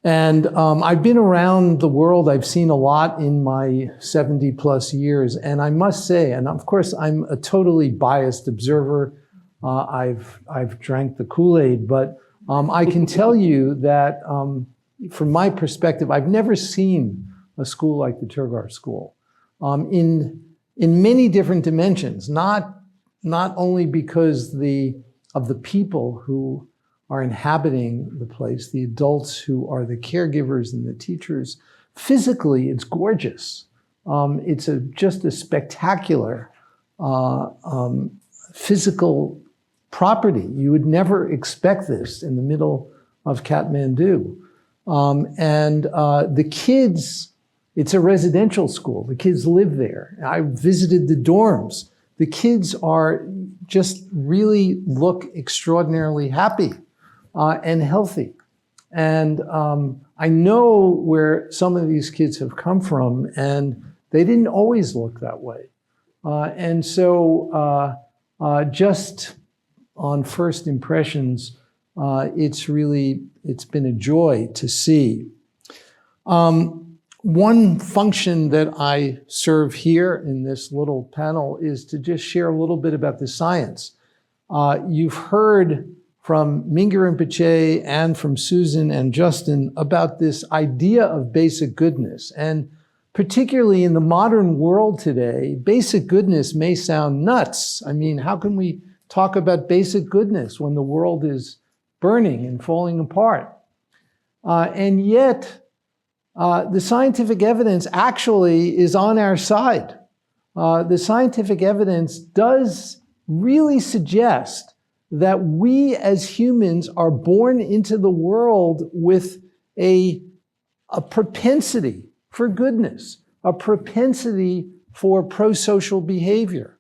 And I've been around the world. I've seen a lot in my 70 plus years. And I must say, and of course, I'm a totally biased observer. I've drank the Kool-Aid, but I can tell you that from my perspective, I've never seen a school like the Tergar School in many different dimensions, not only because of the people who are inhabiting the place, the adults who are the caregivers and the teachers. Physically, it's gorgeous. It's just a spectacular physical property. You would never expect this in the middle of Kathmandu. And the kids, it's a residential school. The kids live there. I visited the dorms. The kids are just really look extraordinarily happy and healthy. And I know where some of these kids have come from, and they didn't always look that way. And so just on first impressions, it's been a joy to see. One function that I serve here in this little panel is to just share a little bit about the science. You've heard from Mingyur Rinpoche and from Susan and Justin about this idea of basic goodness. And particularly in the modern world today, basic goodness may sound nuts. I mean, how can we talk about basic goodness when the world is burning and falling apart? And yet, the scientific evidence actually is on our side. The scientific evidence does really suggest that we as humans are born into the world with a propensity for goodness, a propensity for pro-social behavior.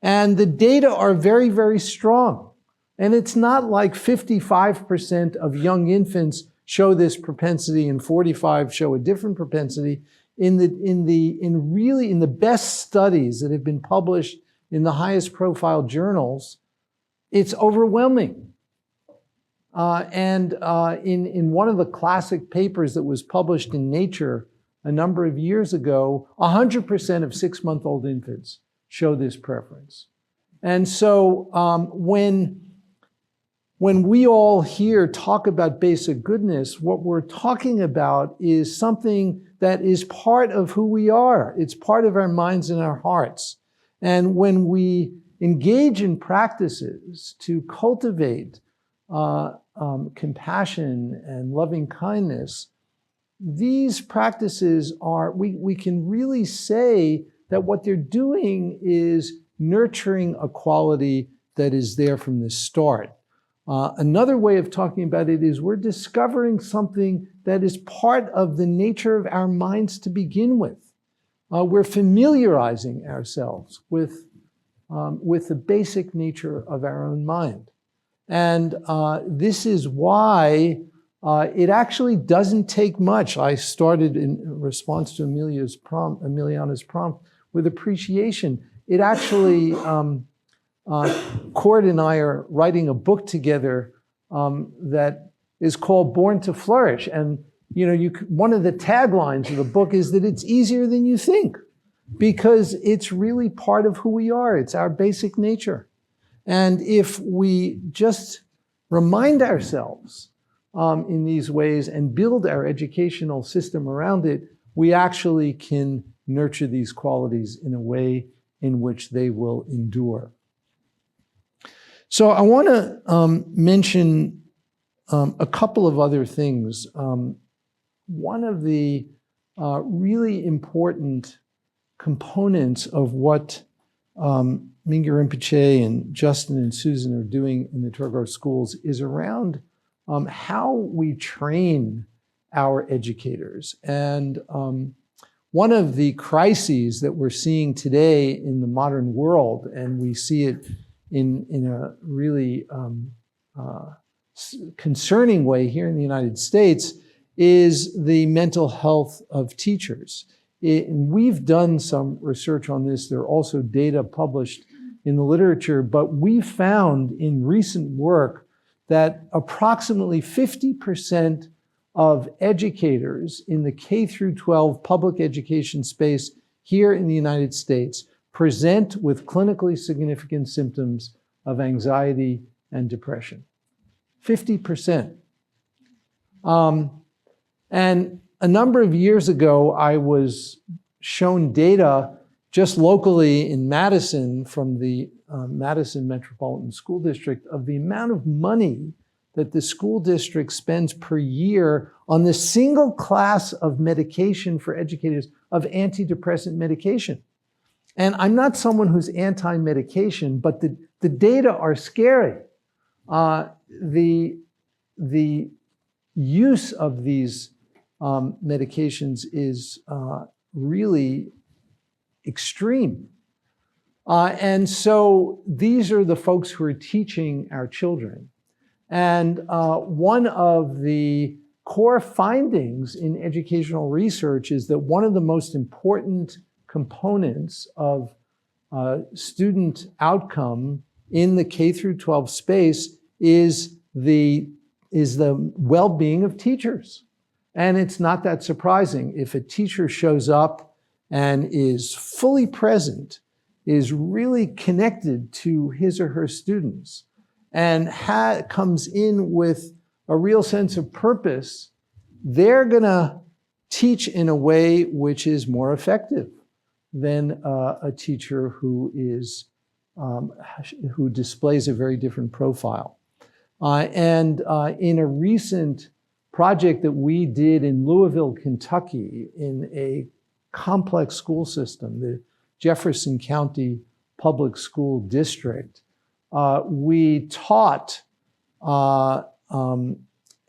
And the data are very, very strong. And it's not like 55% of young infants show this propensity and 45 show a different propensity. In the best studies that have been published in the highest profile journals, it's overwhelming. In one of the classic papers that was published in Nature a number of years ago, 100% of 6-month-old infants show this preference. And so when we all here talk about basic goodness, what we're talking about is something that is part of who we are. It's part of our minds and our hearts. And when we engage in practices to cultivate compassion and loving kindness, these practices we can really say that what they're doing is nurturing a quality that is there from the start. Another way of talking about it is we're discovering something that is part of the nature of our minds to begin with. We're familiarizing ourselves with the basic nature of our own mind. And this is why it actually doesn't take much. I started in response to Emiliana's prompt with appreciation. It actually, Cord and I are writing a book together that is called Born to Flourish. And one of the taglines of the book is that it's easier than you think, because it's really part of who we are. It's our basic nature. And if we just remind ourselves in these ways and build our educational system around it, we actually can nurture these qualities in a way in which they will endure. So I want to mention a couple of other things. One of the really important components of what Mingyur Rinpoche and Justin and Susan are doing in the Tergar Schools is around how we train our educators. And one of the crises that we're seeing today in the modern world, and we see it in a really concerning way here in the United States, is the mental health of teachers. And we've done some research on this. There are also data published in the literature, but we found in recent work that approximately 50% of educators in the K through 12 public education space here in the United States present with clinically significant symptoms of anxiety and depression. 50%. And a number of years ago, I was shown data just locally in Madison from the Madison Metropolitan School District of the amount of money that the school district spends per year on the single class of medication for educators of antidepressant medication. And I'm not someone who's anti-medication, but the data are scary. The use of these medications is really extreme. And so these are the folks who are teaching our children. And one of the core findings in educational research is that one of the most important components of student outcome in the K through 12 space is the well-being of teachers. And it's not that surprising. If a teacher shows up and is fully present, is really connected to his or her students, and comes in with a real sense of purpose, they're gonna teach in a way which is more effective than a teacher who displays a very different profile. And in a recent project that we did in Louisville, Kentucky, in a complex school system, the Jefferson County Public School District, we taught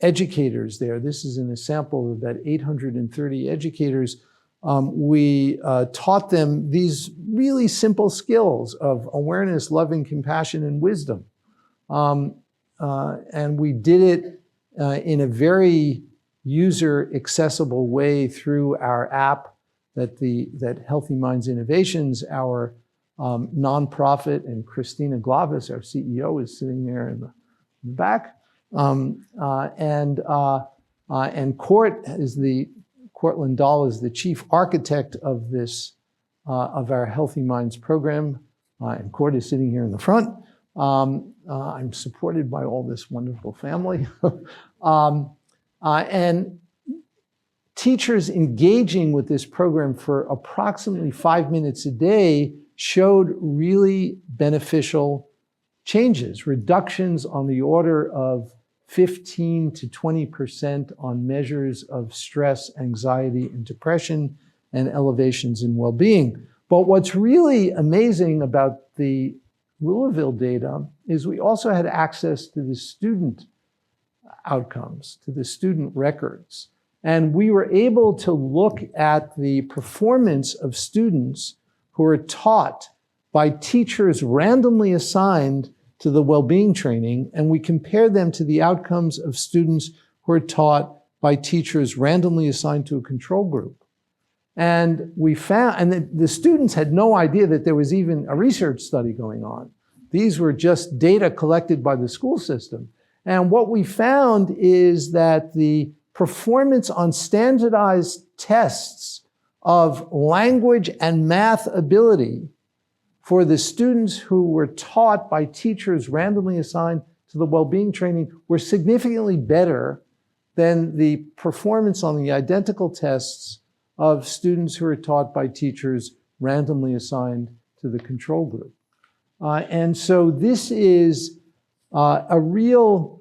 educators there. This is in a sample of about 830 educators. We taught them these really simple skills of awareness, loving, compassion, and wisdom. And we did it in a very user-accessible way through our app that Healthy Minds Innovations, our nonprofit, and Christina Glavis, our CEO, is sitting there in the back. And Court Lindahl is the chief architect of this, of our Healthy Minds program, and Court is sitting here in the front. I'm supported by all this wonderful family. And teachers engaging with this program for approximately 5 minutes a day showed really beneficial changes, reductions on the order of 15 to 20% on measures of stress, anxiety, and depression, and elevations in well-being. But what's really amazing about the Louisville data is we also had access to the student outcomes, to the student records. And we were able to look at the performance of students who are taught by teachers randomly assigned to the well-being training, and we compared them to the outcomes of students who are taught by teachers randomly assigned to a control group. And we found, and the students had no idea that there was even a research study going on. These were just data collected by the school system. And what we found is that the performance on standardized tests of language and math ability for the students who were taught by teachers randomly assigned to the well-being training were significantly better than the performance on the identical tests of students who are taught by teachers randomly assigned to the control group. And so this is a real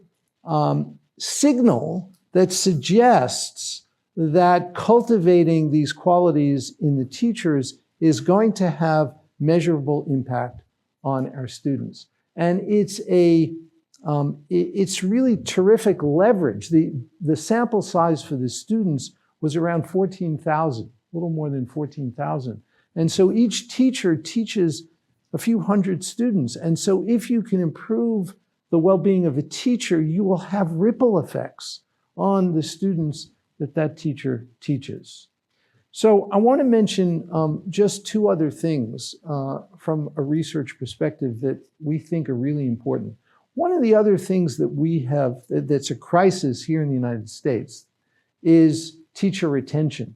signal that suggests that cultivating these qualities in the teachers is going to have measurable impact on our students. And it's really terrific leverage. The sample size for the students was around 14,000, a little more than 14,000. And so each teacher teaches a few hundred students. And so if you can improve the well-being of a teacher, you will have ripple effects on the students that teacher teaches. So I want to mention just two other things from a research perspective that we think are really important. One of the other things that we have that's a crisis here in the United States is teacher retention.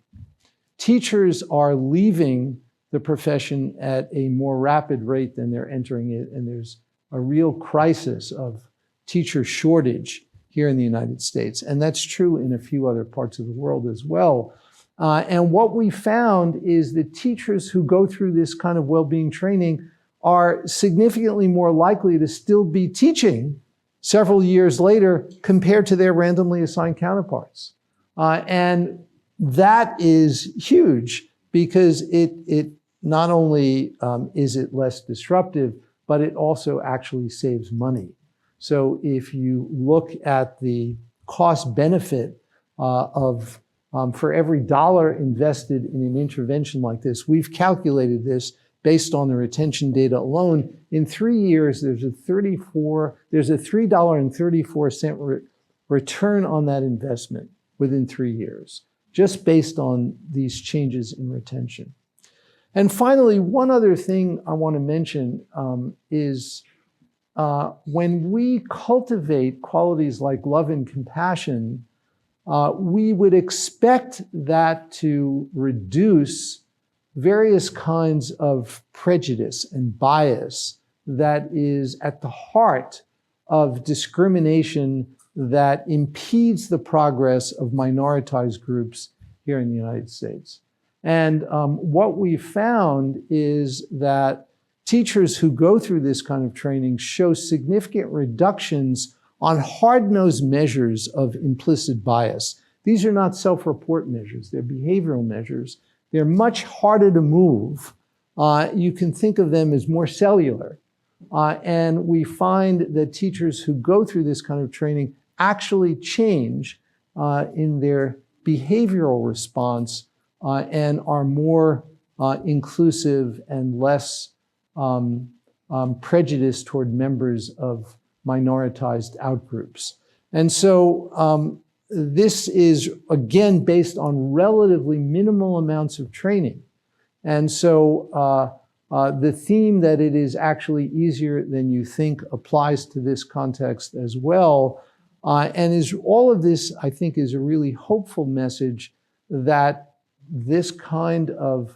Teachers are leaving the profession at a more rapid rate than they're entering it, and there's a real crisis of teacher shortage here in the United States. And that's true in a few other parts of the world as well. And what we found is that teachers who go through this kind of well-being training are significantly more likely to still be teaching several years later compared to their randomly assigned counterparts. And that is huge because it not only is it less disruptive, but it also actually saves money. So if you look at the cost benefit of for every dollar invested in an intervention like this, we've calculated this based on the retention data alone. In 3 years, there's a $3.34 return on that investment within 3 years, just based on these changes in retention. And finally, one other thing I want to mention is when we cultivate qualities like love and compassion, we would expect that to reduce various kinds of prejudice and bias that is at the heart of discrimination that impedes the progress of minoritized groups here in the United States. And what we found is that teachers who go through this kind of training show significant reductions on hard-nosed measures of implicit bias. These are not self-report measures, they're behavioral measures. They're much harder to move. You can think of them as more cellular. And we find that teachers who go through this kind of training actually change in their behavioral response and are more inclusive and less prejudiced toward members of minoritized outgroups. And so this is, again, based on relatively minimal amounts of training. And so the theme that it is actually easier than you think applies to this context as well. And is all of this, I think, is a really hopeful message that this kind of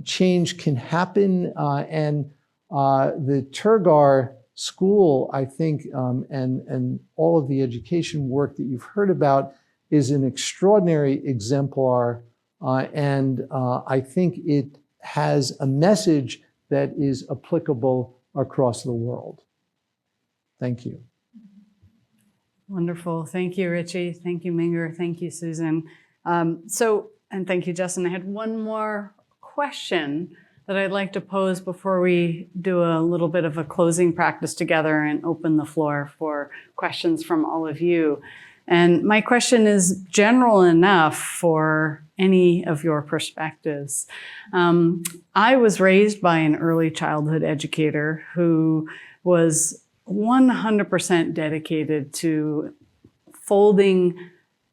change can happen. And the Tergar School, I think, and all of the education work that you've heard about is an extraordinary exemplar. And I think it has a message that is applicable across the world. Thank you.
Wonderful. Thank you, Richie. Thank you, Mingyur. Thank you, Susan. And thank you, Justin. I had one more question that I'd like to pose before we do a little bit of a closing practice together and open the floor for questions from all of you. And my question is general enough for any of your perspectives. I was raised by an early childhood educator who was 100% dedicated to folding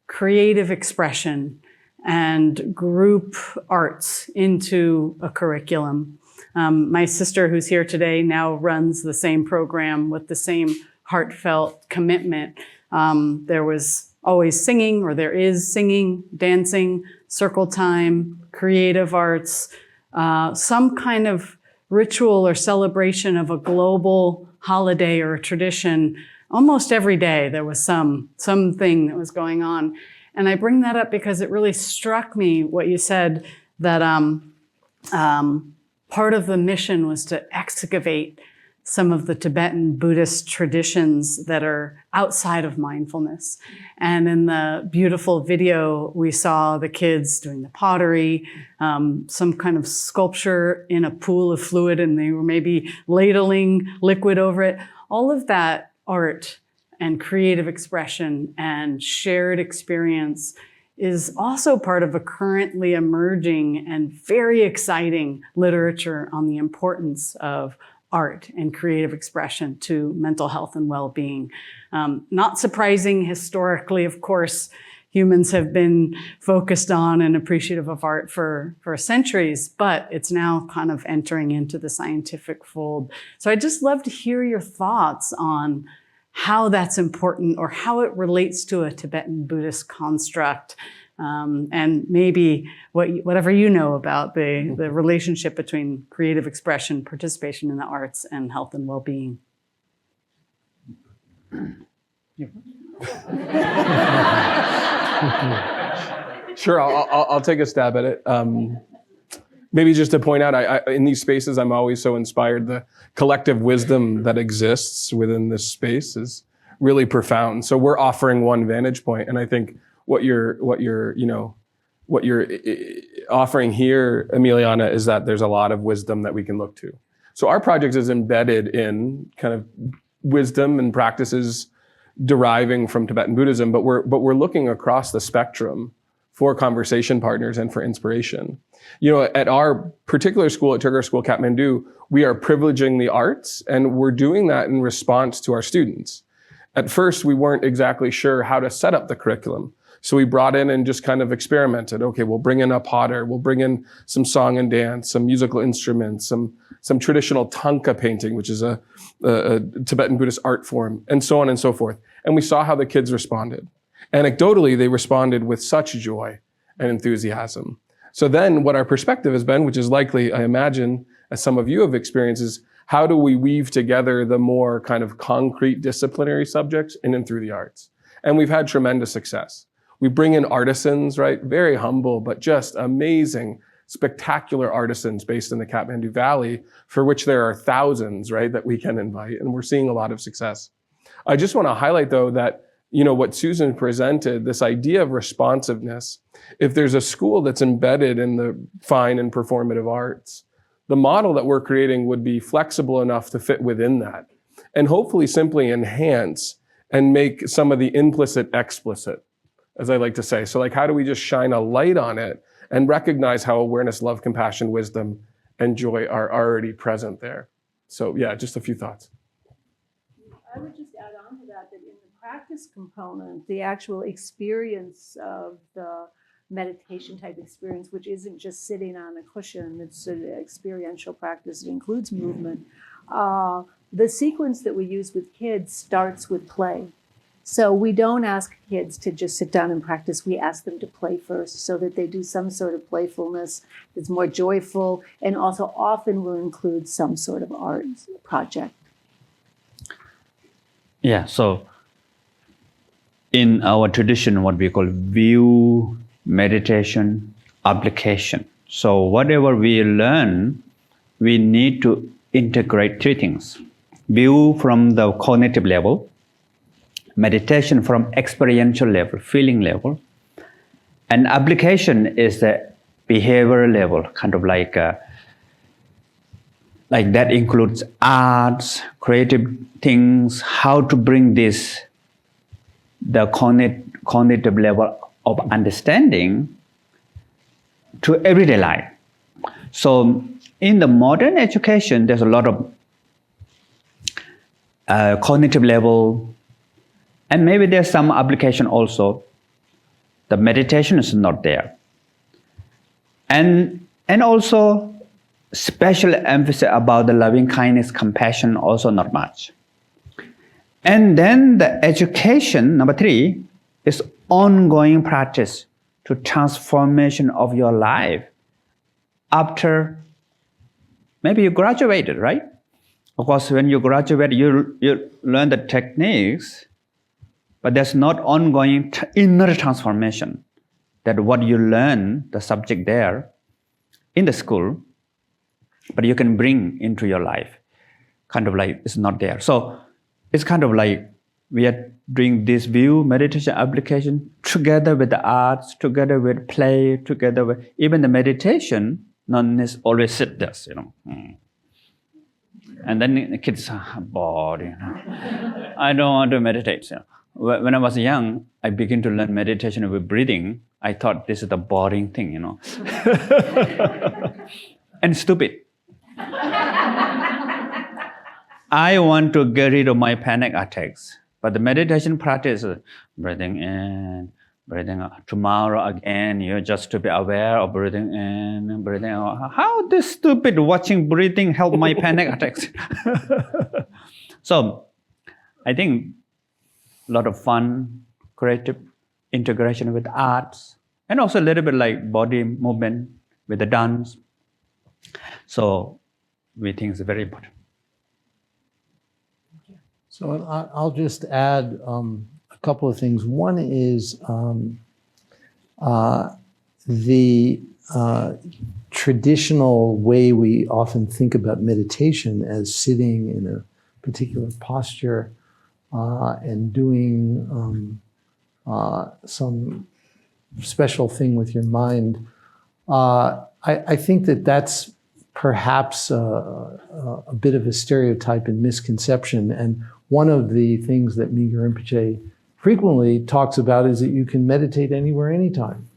creative expression and group arts into a curriculum. My sister, who's here today, now runs the same program with the same heartfelt commitment. There was always singing, or there is singing, dancing, circle time, creative arts, some kind of ritual or celebration of a global holiday or a tradition. Almost every day there was something that was going on. And I bring that up because it really struck me what you said, that part of the mission was to excavate some of the Tibetan Buddhist traditions that are outside of mindfulness. And in the beautiful video, we saw the kids doing the pottery, some kind of sculpture in a pool of fluid, and they were maybe ladling liquid over it. All of that art and creative expression and shared experience is also part of a currently emerging and very exciting literature on the importance of art and creative expression to mental health and well-being. Not surprising, historically, of course, humans have been focused on and appreciative of art for centuries, but it's now kind of entering into the scientific fold. So I'd just love to hear your thoughts on how that's important or how it relates to a Tibetan Buddhist construct. And maybe whatever you know about the relationship between creative expression, participation in the arts, and health and well-being.
Sure, I'll take a stab at it. Maybe just to point out, I in these spaces, I'm always so inspired. The collective wisdom that exists within this space is really profound. So we're offering one vantage point, and I think what you're offering here, Emiliana, is that there's a lot of wisdom that we can look to. So our project is embedded in kind of wisdom and practices deriving from Tibetan Buddhism, but we're looking across the spectrum for conversation partners and for inspiration. At our particular school, at Tergar School, Kathmandu, we are privileging the arts, and we're doing that in response to our students. At first, we weren't exactly sure how to set up the curriculum. So we brought in and just kind of experimented. Okay, we'll bring in a potter, we'll bring in some song and dance, some musical instruments, some traditional tanka painting, which is a Tibetan Buddhist art form, and so on and so forth. And we saw how the kids responded. Anecdotally, they responded with such joy and enthusiasm. So then what our perspective has been, which is likely, I imagine, as some of you have experienced, is how do we weave together the more kind of concrete disciplinary subjects in and through the arts? And we've had tremendous success. We bring in artisans, right? Very humble, but just amazing, spectacular artisans based in the Kathmandu Valley, for which there are thousands, right, that we can invite. And we're seeing a lot of success. I just want to highlight, though, that what Susan presented, this idea of responsiveness, if there's a school that's embedded in the fine and performative arts, the model that we're creating would be flexible enough to fit within that, and hopefully simply enhance and make some of the implicit explicit, as I like to say. So how do we just shine a light on it and recognize how awareness, love, compassion, wisdom, and joy are already present there? So yeah, just a few thoughts.
I would just add on to that in the practice component, the actual experience of the meditation type experience, which isn't just sitting on a cushion, it's an experiential practice, it includes movement. The sequence that we use with kids starts with play. So we don't ask kids to just sit down and practice, we ask them to play first so that they do some sort of playfulness that's more joyful, and also often will include some sort of art project.
Yeah, so in our tradition, what we call view, meditation, application. So whatever we learn, we need to integrate three things. View from the cognitive level, meditation from experiential level, feeling level, and application is the behavioral level, kind of like that includes arts, creative things, how to bring the cognitive level of understanding to everyday life. So in the modern education, there's a lot of cognitive level, and maybe there's some application also. The meditation is not there. And also special emphasis about the loving kindness, compassion, also not much. And then the education, number 3, is ongoing practice to transformation of your life after maybe you graduated, right? Of course, when you graduate, you learn the techniques, but there's not ongoing inner transformation, that what you learn, the subject there in the school, but you can bring into your life, kind of like it's not there. So it's kind of like we are doing this view, meditation, application together with the arts, together with play, together with even the meditation. None is always sit there, And then the kids are bored, I don't want to meditate. When I was young, I began to learn meditation with breathing. I thought this is the boring thing, and stupid. I want to get rid of my panic attacks. But the meditation practice, breathing in, breathing out. Tomorrow again, you just to be aware of breathing in, breathing out. How this stupid watching breathing help my panic attacks? So I think a lot of fun, creative integration with arts, and also a little bit like body movement with the dance. So we think it's very important.
So I'll just add a couple of things. One is the traditional way we often think about meditation as sitting in a particular posture and doing some special thing with your mind. I think that that's perhaps a bit of a stereotype and misconception. And one of the things that Mingyur Rinpoche frequently talks about is that you can meditate anywhere, anytime.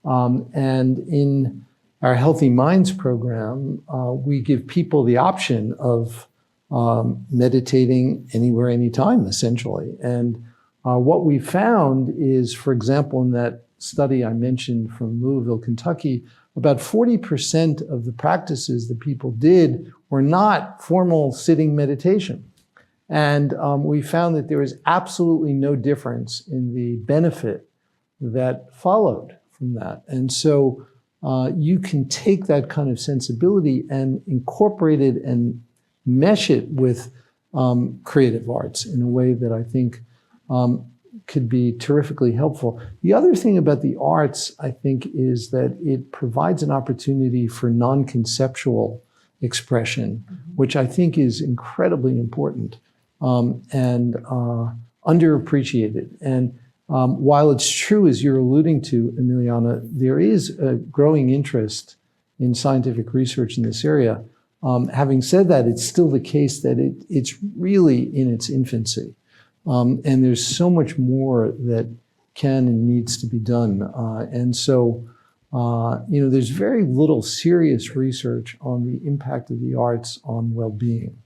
And in our Healthy Minds program, we give people the option of meditating anywhere, anytime, essentially. And what we found is, for example, in that study I mentioned from Louisville, Kentucky, about 40% of the practices that people did were not formal sitting meditation. And we found that there was absolutely no difference in the benefit that followed from that. And so you can take that kind of sensibility and incorporate it and mesh it with creative arts in a way that I think could be terrifically helpful. The other thing about the arts, I think, is that it provides an opportunity for non-conceptual expression, which I think is incredibly important and underappreciated. And while it's true, as you're alluding to, Emiliana, there is a growing interest in scientific research in this area. Having said that, it's still the case that it's really in its infancy. And there's so much more that can and needs to be done. And so, there's very little serious research on the impact of the arts on well-being.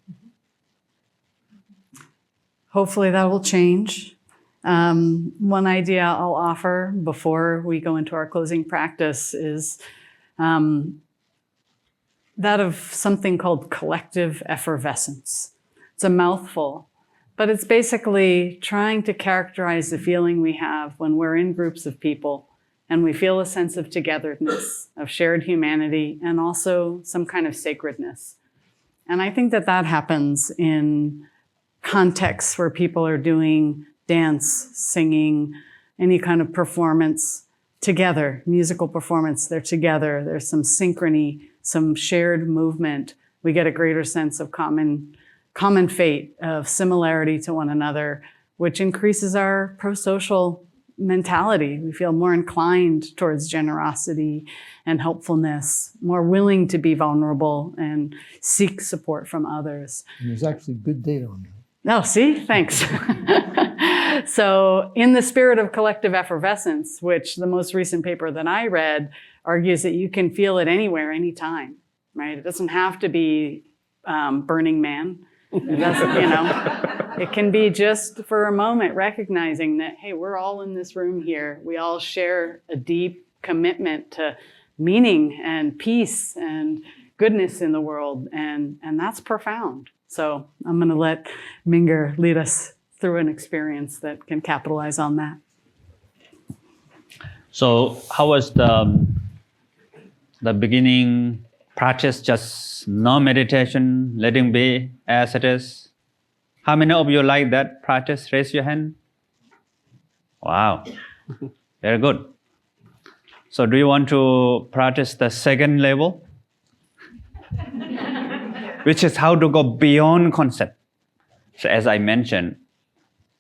Hopefully that will change. One idea I'll offer before we go into our closing practice is that of something called collective effervescence. It's a mouthful, but it's basically trying to characterize the feeling we have when we're in groups of people and we feel a sense of togetherness, of shared humanity, and also some kind of sacredness. And I think that that happens in contexts where people are doing dance, singing, any kind of performance together, musical performance, they're together. There's some synchrony, some shared movement. We get a greater sense of common fate, of similarity to one another, which increases our pro-social mentality. We feel more inclined towards generosity and helpfulness, more willing to be vulnerable and seek support from others.
And there's actually good data on that.
Oh, see? Thanks. So in the spirit of collective effervescence, which the most recent paper that I read argues that you can feel it anywhere, anytime, right? It doesn't have to be Burning Man. It doesn't, it can be just for a moment recognizing that, hey, we're all in this room here. We all share a deep commitment to meaning and peace and goodness in the world. And that's profound. So I'm going to let Mingyur lead us through an experience that can capitalize on that.
So how was the beginning practice? Just no meditation, letting be as it is? How many of you like that practice? Raise your hand. Wow, very good. So do you want to practice the second level? Which is how to go beyond concept. So as I mentioned,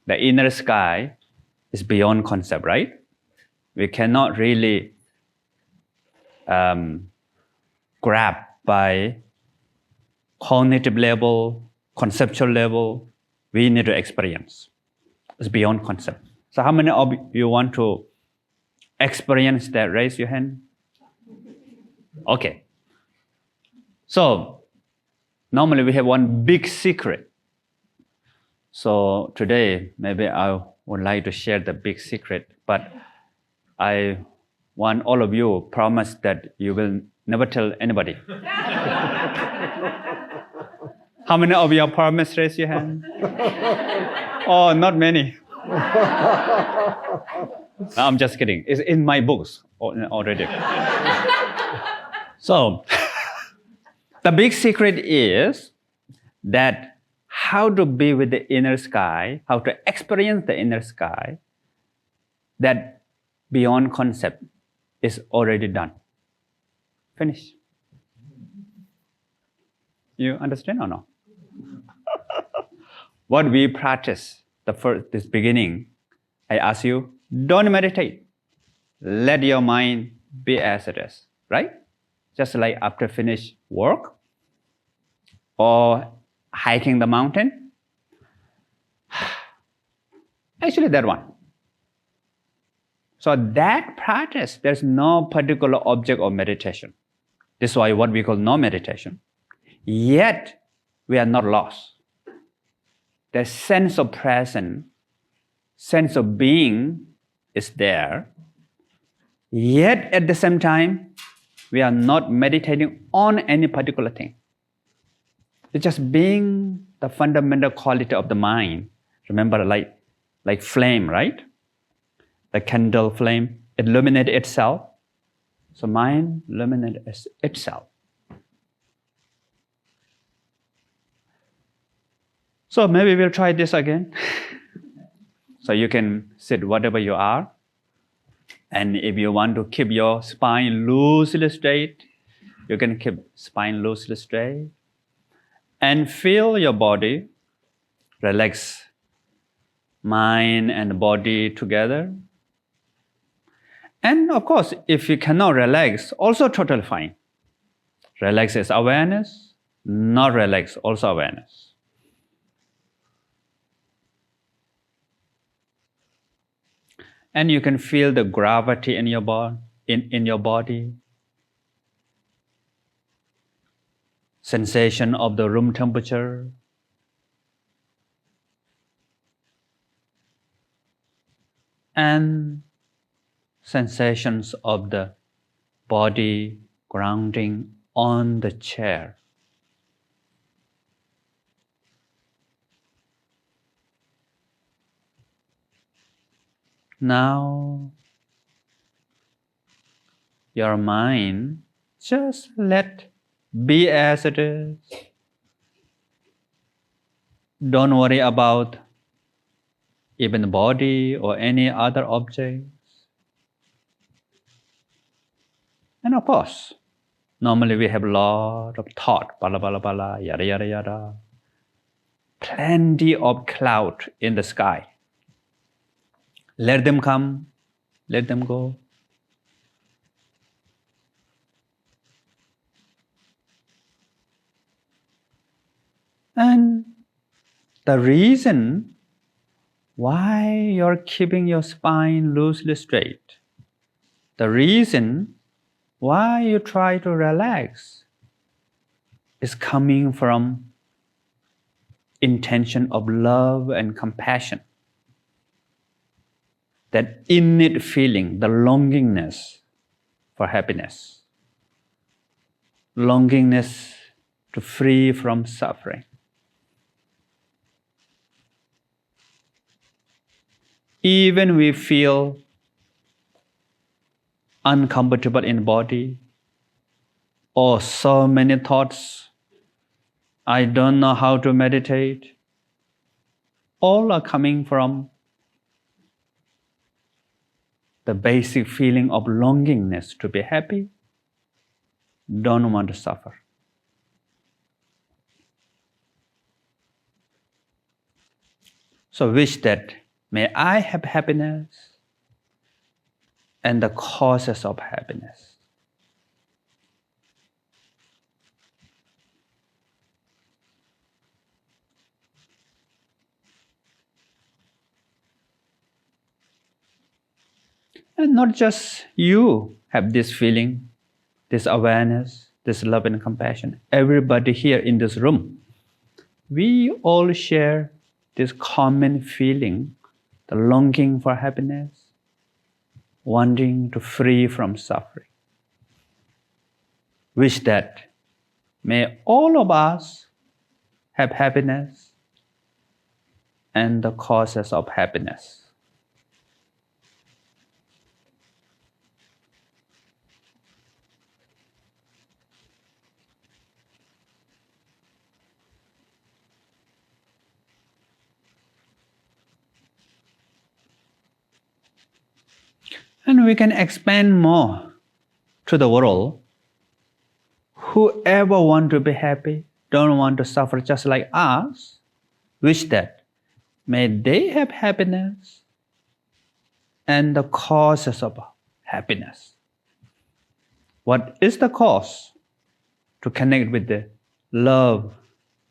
the inner sky is beyond concept, right? We cannot really grab by cognitive level, conceptual level. We need to experience. It's beyond concept. So how many of you want to experience that? Raise your hand. Okay. So normally we have one big secret. So today, maybe I would like to share the big secret, but I want all of you promise that you will never tell anybody. How many of you promise? Raise your hand. Oh, not many. No, I'm just kidding. It's in my books already. So, the big secret is that how to be with the inner sky, how to experience the inner sky, that beyond concept is already done. Finish. You understand or no? What we practice, this beginning, I ask you, don't meditate. Let your mind be as it is, right? Just like after finish work or hiking the mountain. Actually, that one. So that practice, there's no particular object of meditation. This is why what we call no meditation. Yet, we are not lost. The sense of presence, sense of being is there. Yet, at the same time, we are not meditating on any particular thing. It's just being the fundamental quality of the mind. Remember, like flame, right? The candle flame, it illuminates itself. So mind illuminates itself. So maybe we'll try this again. So you can sit whatever you are. And if you want to keep your spine loosely straight, you can keep spine loosely straight. And feel your body, relax mind and body together. And of course, if you cannot relax, also totally fine. Relax is awareness, not relax, also awareness. And you can feel the gravity in your body, in your body. Sensation of the room temperature. And sensations of the body grounding on the chair. Now, your mind, just let be as it is. Don't worry about even the body or any other objects. And of course, normally we have a lot of thought, bala bala bala, yada yada yada. Plenty of cloud in the sky. Let them come, let them go. And the reason why you're keeping your spine loosely straight, the reason why you try to relax is coming from intention of love and compassion. That innate feeling, the longingness for happiness, longingness to free from suffering. Even we feel uncomfortable in body, or so many thoughts, I don't know how to meditate, all are coming from the basic feeling of longingness to be happy, don't want to suffer. So wish that may I have happiness and the causes of happiness. And not just you have this feeling, this awareness, this love and compassion. Everybody here in this room, we all share this common feeling, the longing for happiness, wanting to free from suffering. Wish that may all of us have happiness and the causes of happiness. And we can expand more to the world. Whoever want to be happy, don't want to suffer just like us, wish that may they have happiness and the causes of happiness. What is the cause? To connect with the love,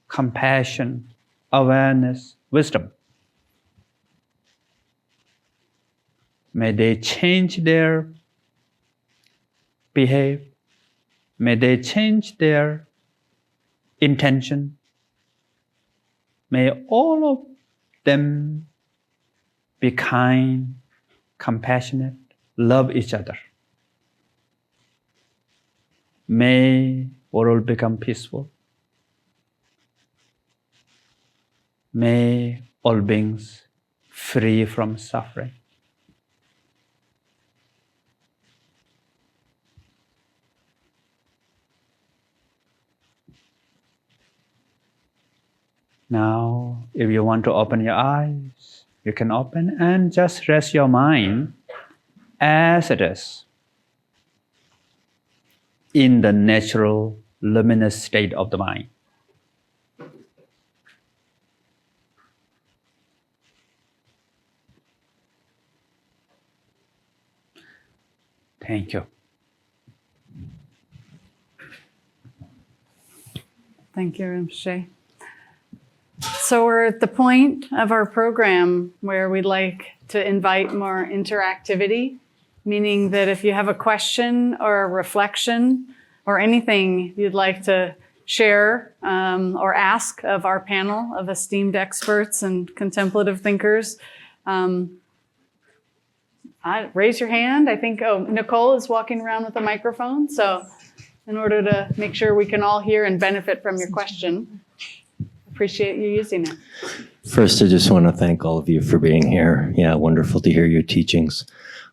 compassion, awareness, wisdom. May they change their behavior. May they change their intention. May all of them be kind, compassionate, love each other. May world become peaceful. May all beings free from suffering. Now, if you want to open your eyes, you can open and just rest your mind as it is in the natural, luminous state of the mind. Thank you.
Thank you, Rinpoche. So we're at the point of our program where we'd like to invite more interactivity, meaning that if you have a question or a reflection or anything you'd like to share or ask of our panel of esteemed experts and contemplative thinkers, raise your hand. I think, Nicole is walking around with a microphone. So in order to make sure we can all hear and benefit from your question, appreciate you using it.
First, I just want to thank all of you for being here. Yeah, wonderful to hear your teachings.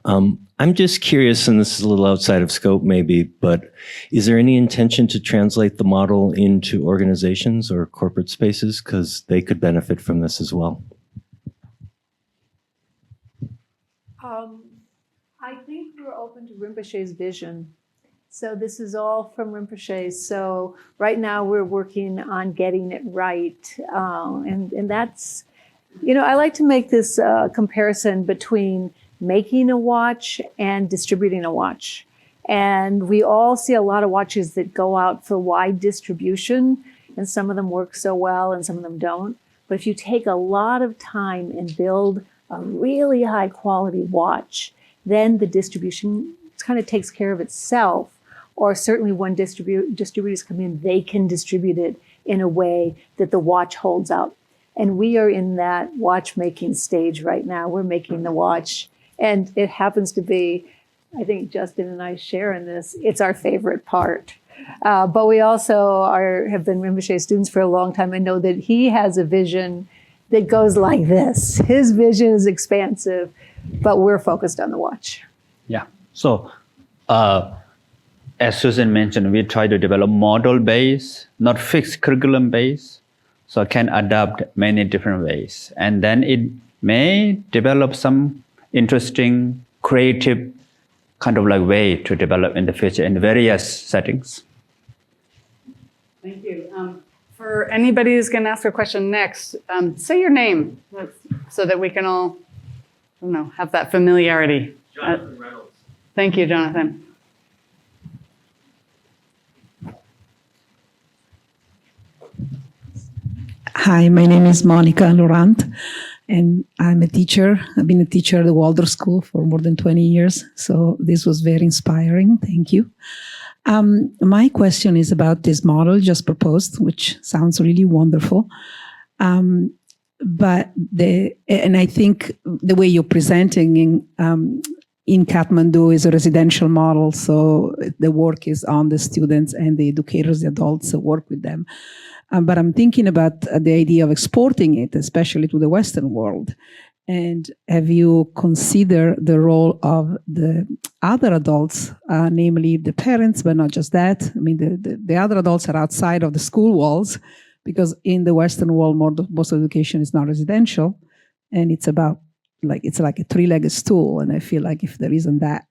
I'm just curious, and this is a little outside of scope maybe, but is there any intention to translate the model into organizations or corporate spaces? Because they could benefit from this as well.
I think we're open to Rinpoche's vision. So this is all from Rinpoche. So right now we're working on getting it right. And that's, I like to make this comparison between making a watch and distributing a watch. And we all see a lot of watches that go out for wide distribution, and some of them work so well and some of them don't. But if you take a lot of time and build a really high quality watch, then the distribution kind of takes care of itself. Or certainly when distributors come in, they can distribute it in a way that the watch holds up. And we are in that watchmaking stage right now. We're making the watch. And it happens to be, I think Justin and I share in this, it's our favorite part. But we also have been Rinpoche students for a long time and know that he has a vision that goes like this. His vision is expansive, but we're focused on the watch.
Yeah. So, as Susan mentioned, we try to develop model-based, not fixed curriculum-based, so it can adapt many different ways. And then it may develop some interesting, creative kind of like way to develop in the future in various settings.
Thank you. For anybody who's going to ask a question next, say your name so that we can all, have that familiarity.
Jonathan Reynolds.
Thank you, Jonathan.
Hi, my name is Monica Laurent, and I'm a teacher. I've been a teacher at the Waldorf School for more than 20 years, so this was very inspiring. Thank you. My question is about this model just proposed, which sounds really wonderful. And I think the way you're presenting in Kathmandu is a residential model, so the work is on the students and the educators, the adults who work with them. But I'm thinking about the idea of exporting it, especially to the Western world. And have you considered the role of the other adults, namely the parents, but not just that? I mean, the other adults are outside of the school walls, because in the Western world, most education is not residential, and it's about it's like a three-legged stool. And I feel like if there isn't that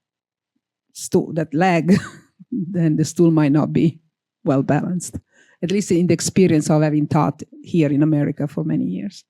stool, that leg, then the stool might not be well balanced. At least in the experience of having taught here in America for many years.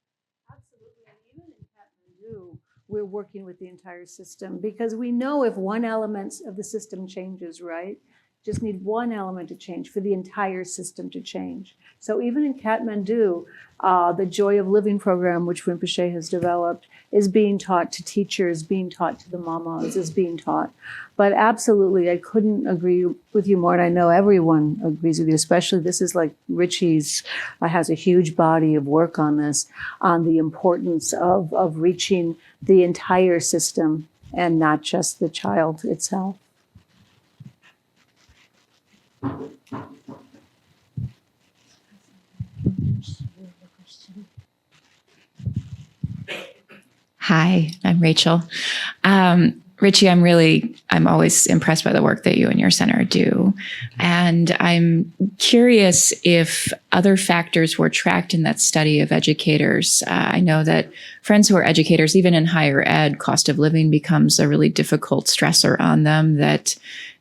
Absolutely. And even in Kathmandu, we're working with the entire system, because we know if one element of the system changes, right? Just need one element to change for the entire system to change. So even in Kathmandu, the Joy of Living program, which Rinpoche has developed, is being taught to teachers, being taught to the mamas, is being taught. But absolutely, I couldn't agree with you more, and I know everyone agrees with you, especially this is like Richie's, has a huge body of work on this, on the importance of reaching the entire system and not just the child itself.
Hi, I'm Rachel. Richie, I'm always impressed by the work that you and your center do. And I'm curious if other factors were tracked in that study of educators. I know that friends who are educators, even in higher ed, cost of living becomes a really difficult stressor on them that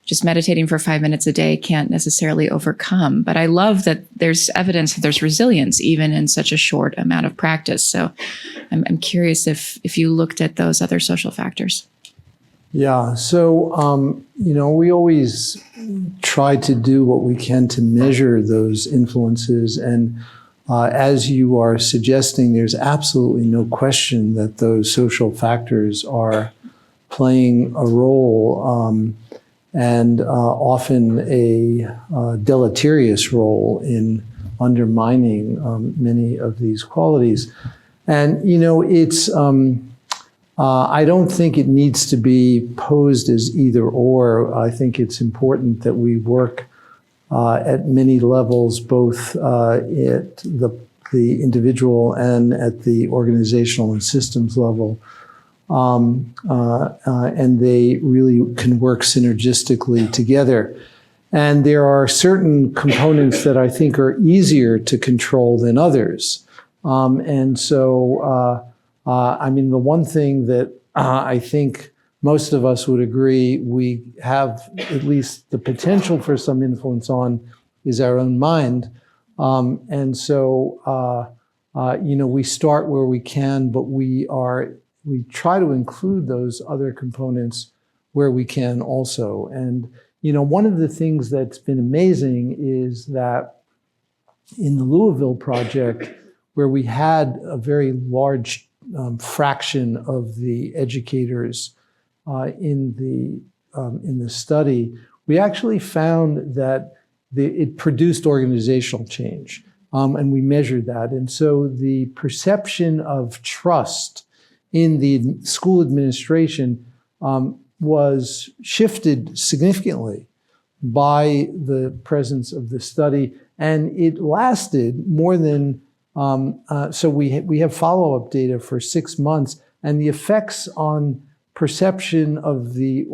just meditating for 5 minutes a day can't necessarily overcome. But I love that there's evidence that there's resilience even in such a short amount of practice. So I'm curious if you looked at those other social factors.
Yeah, so, we always try to do what we can to measure those influences. And as you are suggesting, there's absolutely no question that those social factors are playing a role, and often a deleterious role in undermining many of these qualities. And, it's... I don't think it needs to be posed as either or. I think it's important that we work at many levels, both at the individual and at the organizational and systems level. And they really can work synergistically together. And there are certain components that I think are easier to control than others. And so, the one thing that I think most of us would agree we have at least the potential for some influence on is our own mind. And so, we start where we can, but we try to include those other components where we can also. And, one of the things that's been amazing is that in the Louisville project, where we had a very large fraction of the educators in the study, we actually found that it produced organizational change, and we measured that. And so the perception of trust in the school administration was shifted significantly by the presence of the study, and it lasted more than. So we have follow-up data for 6 months, and the effects on perception of the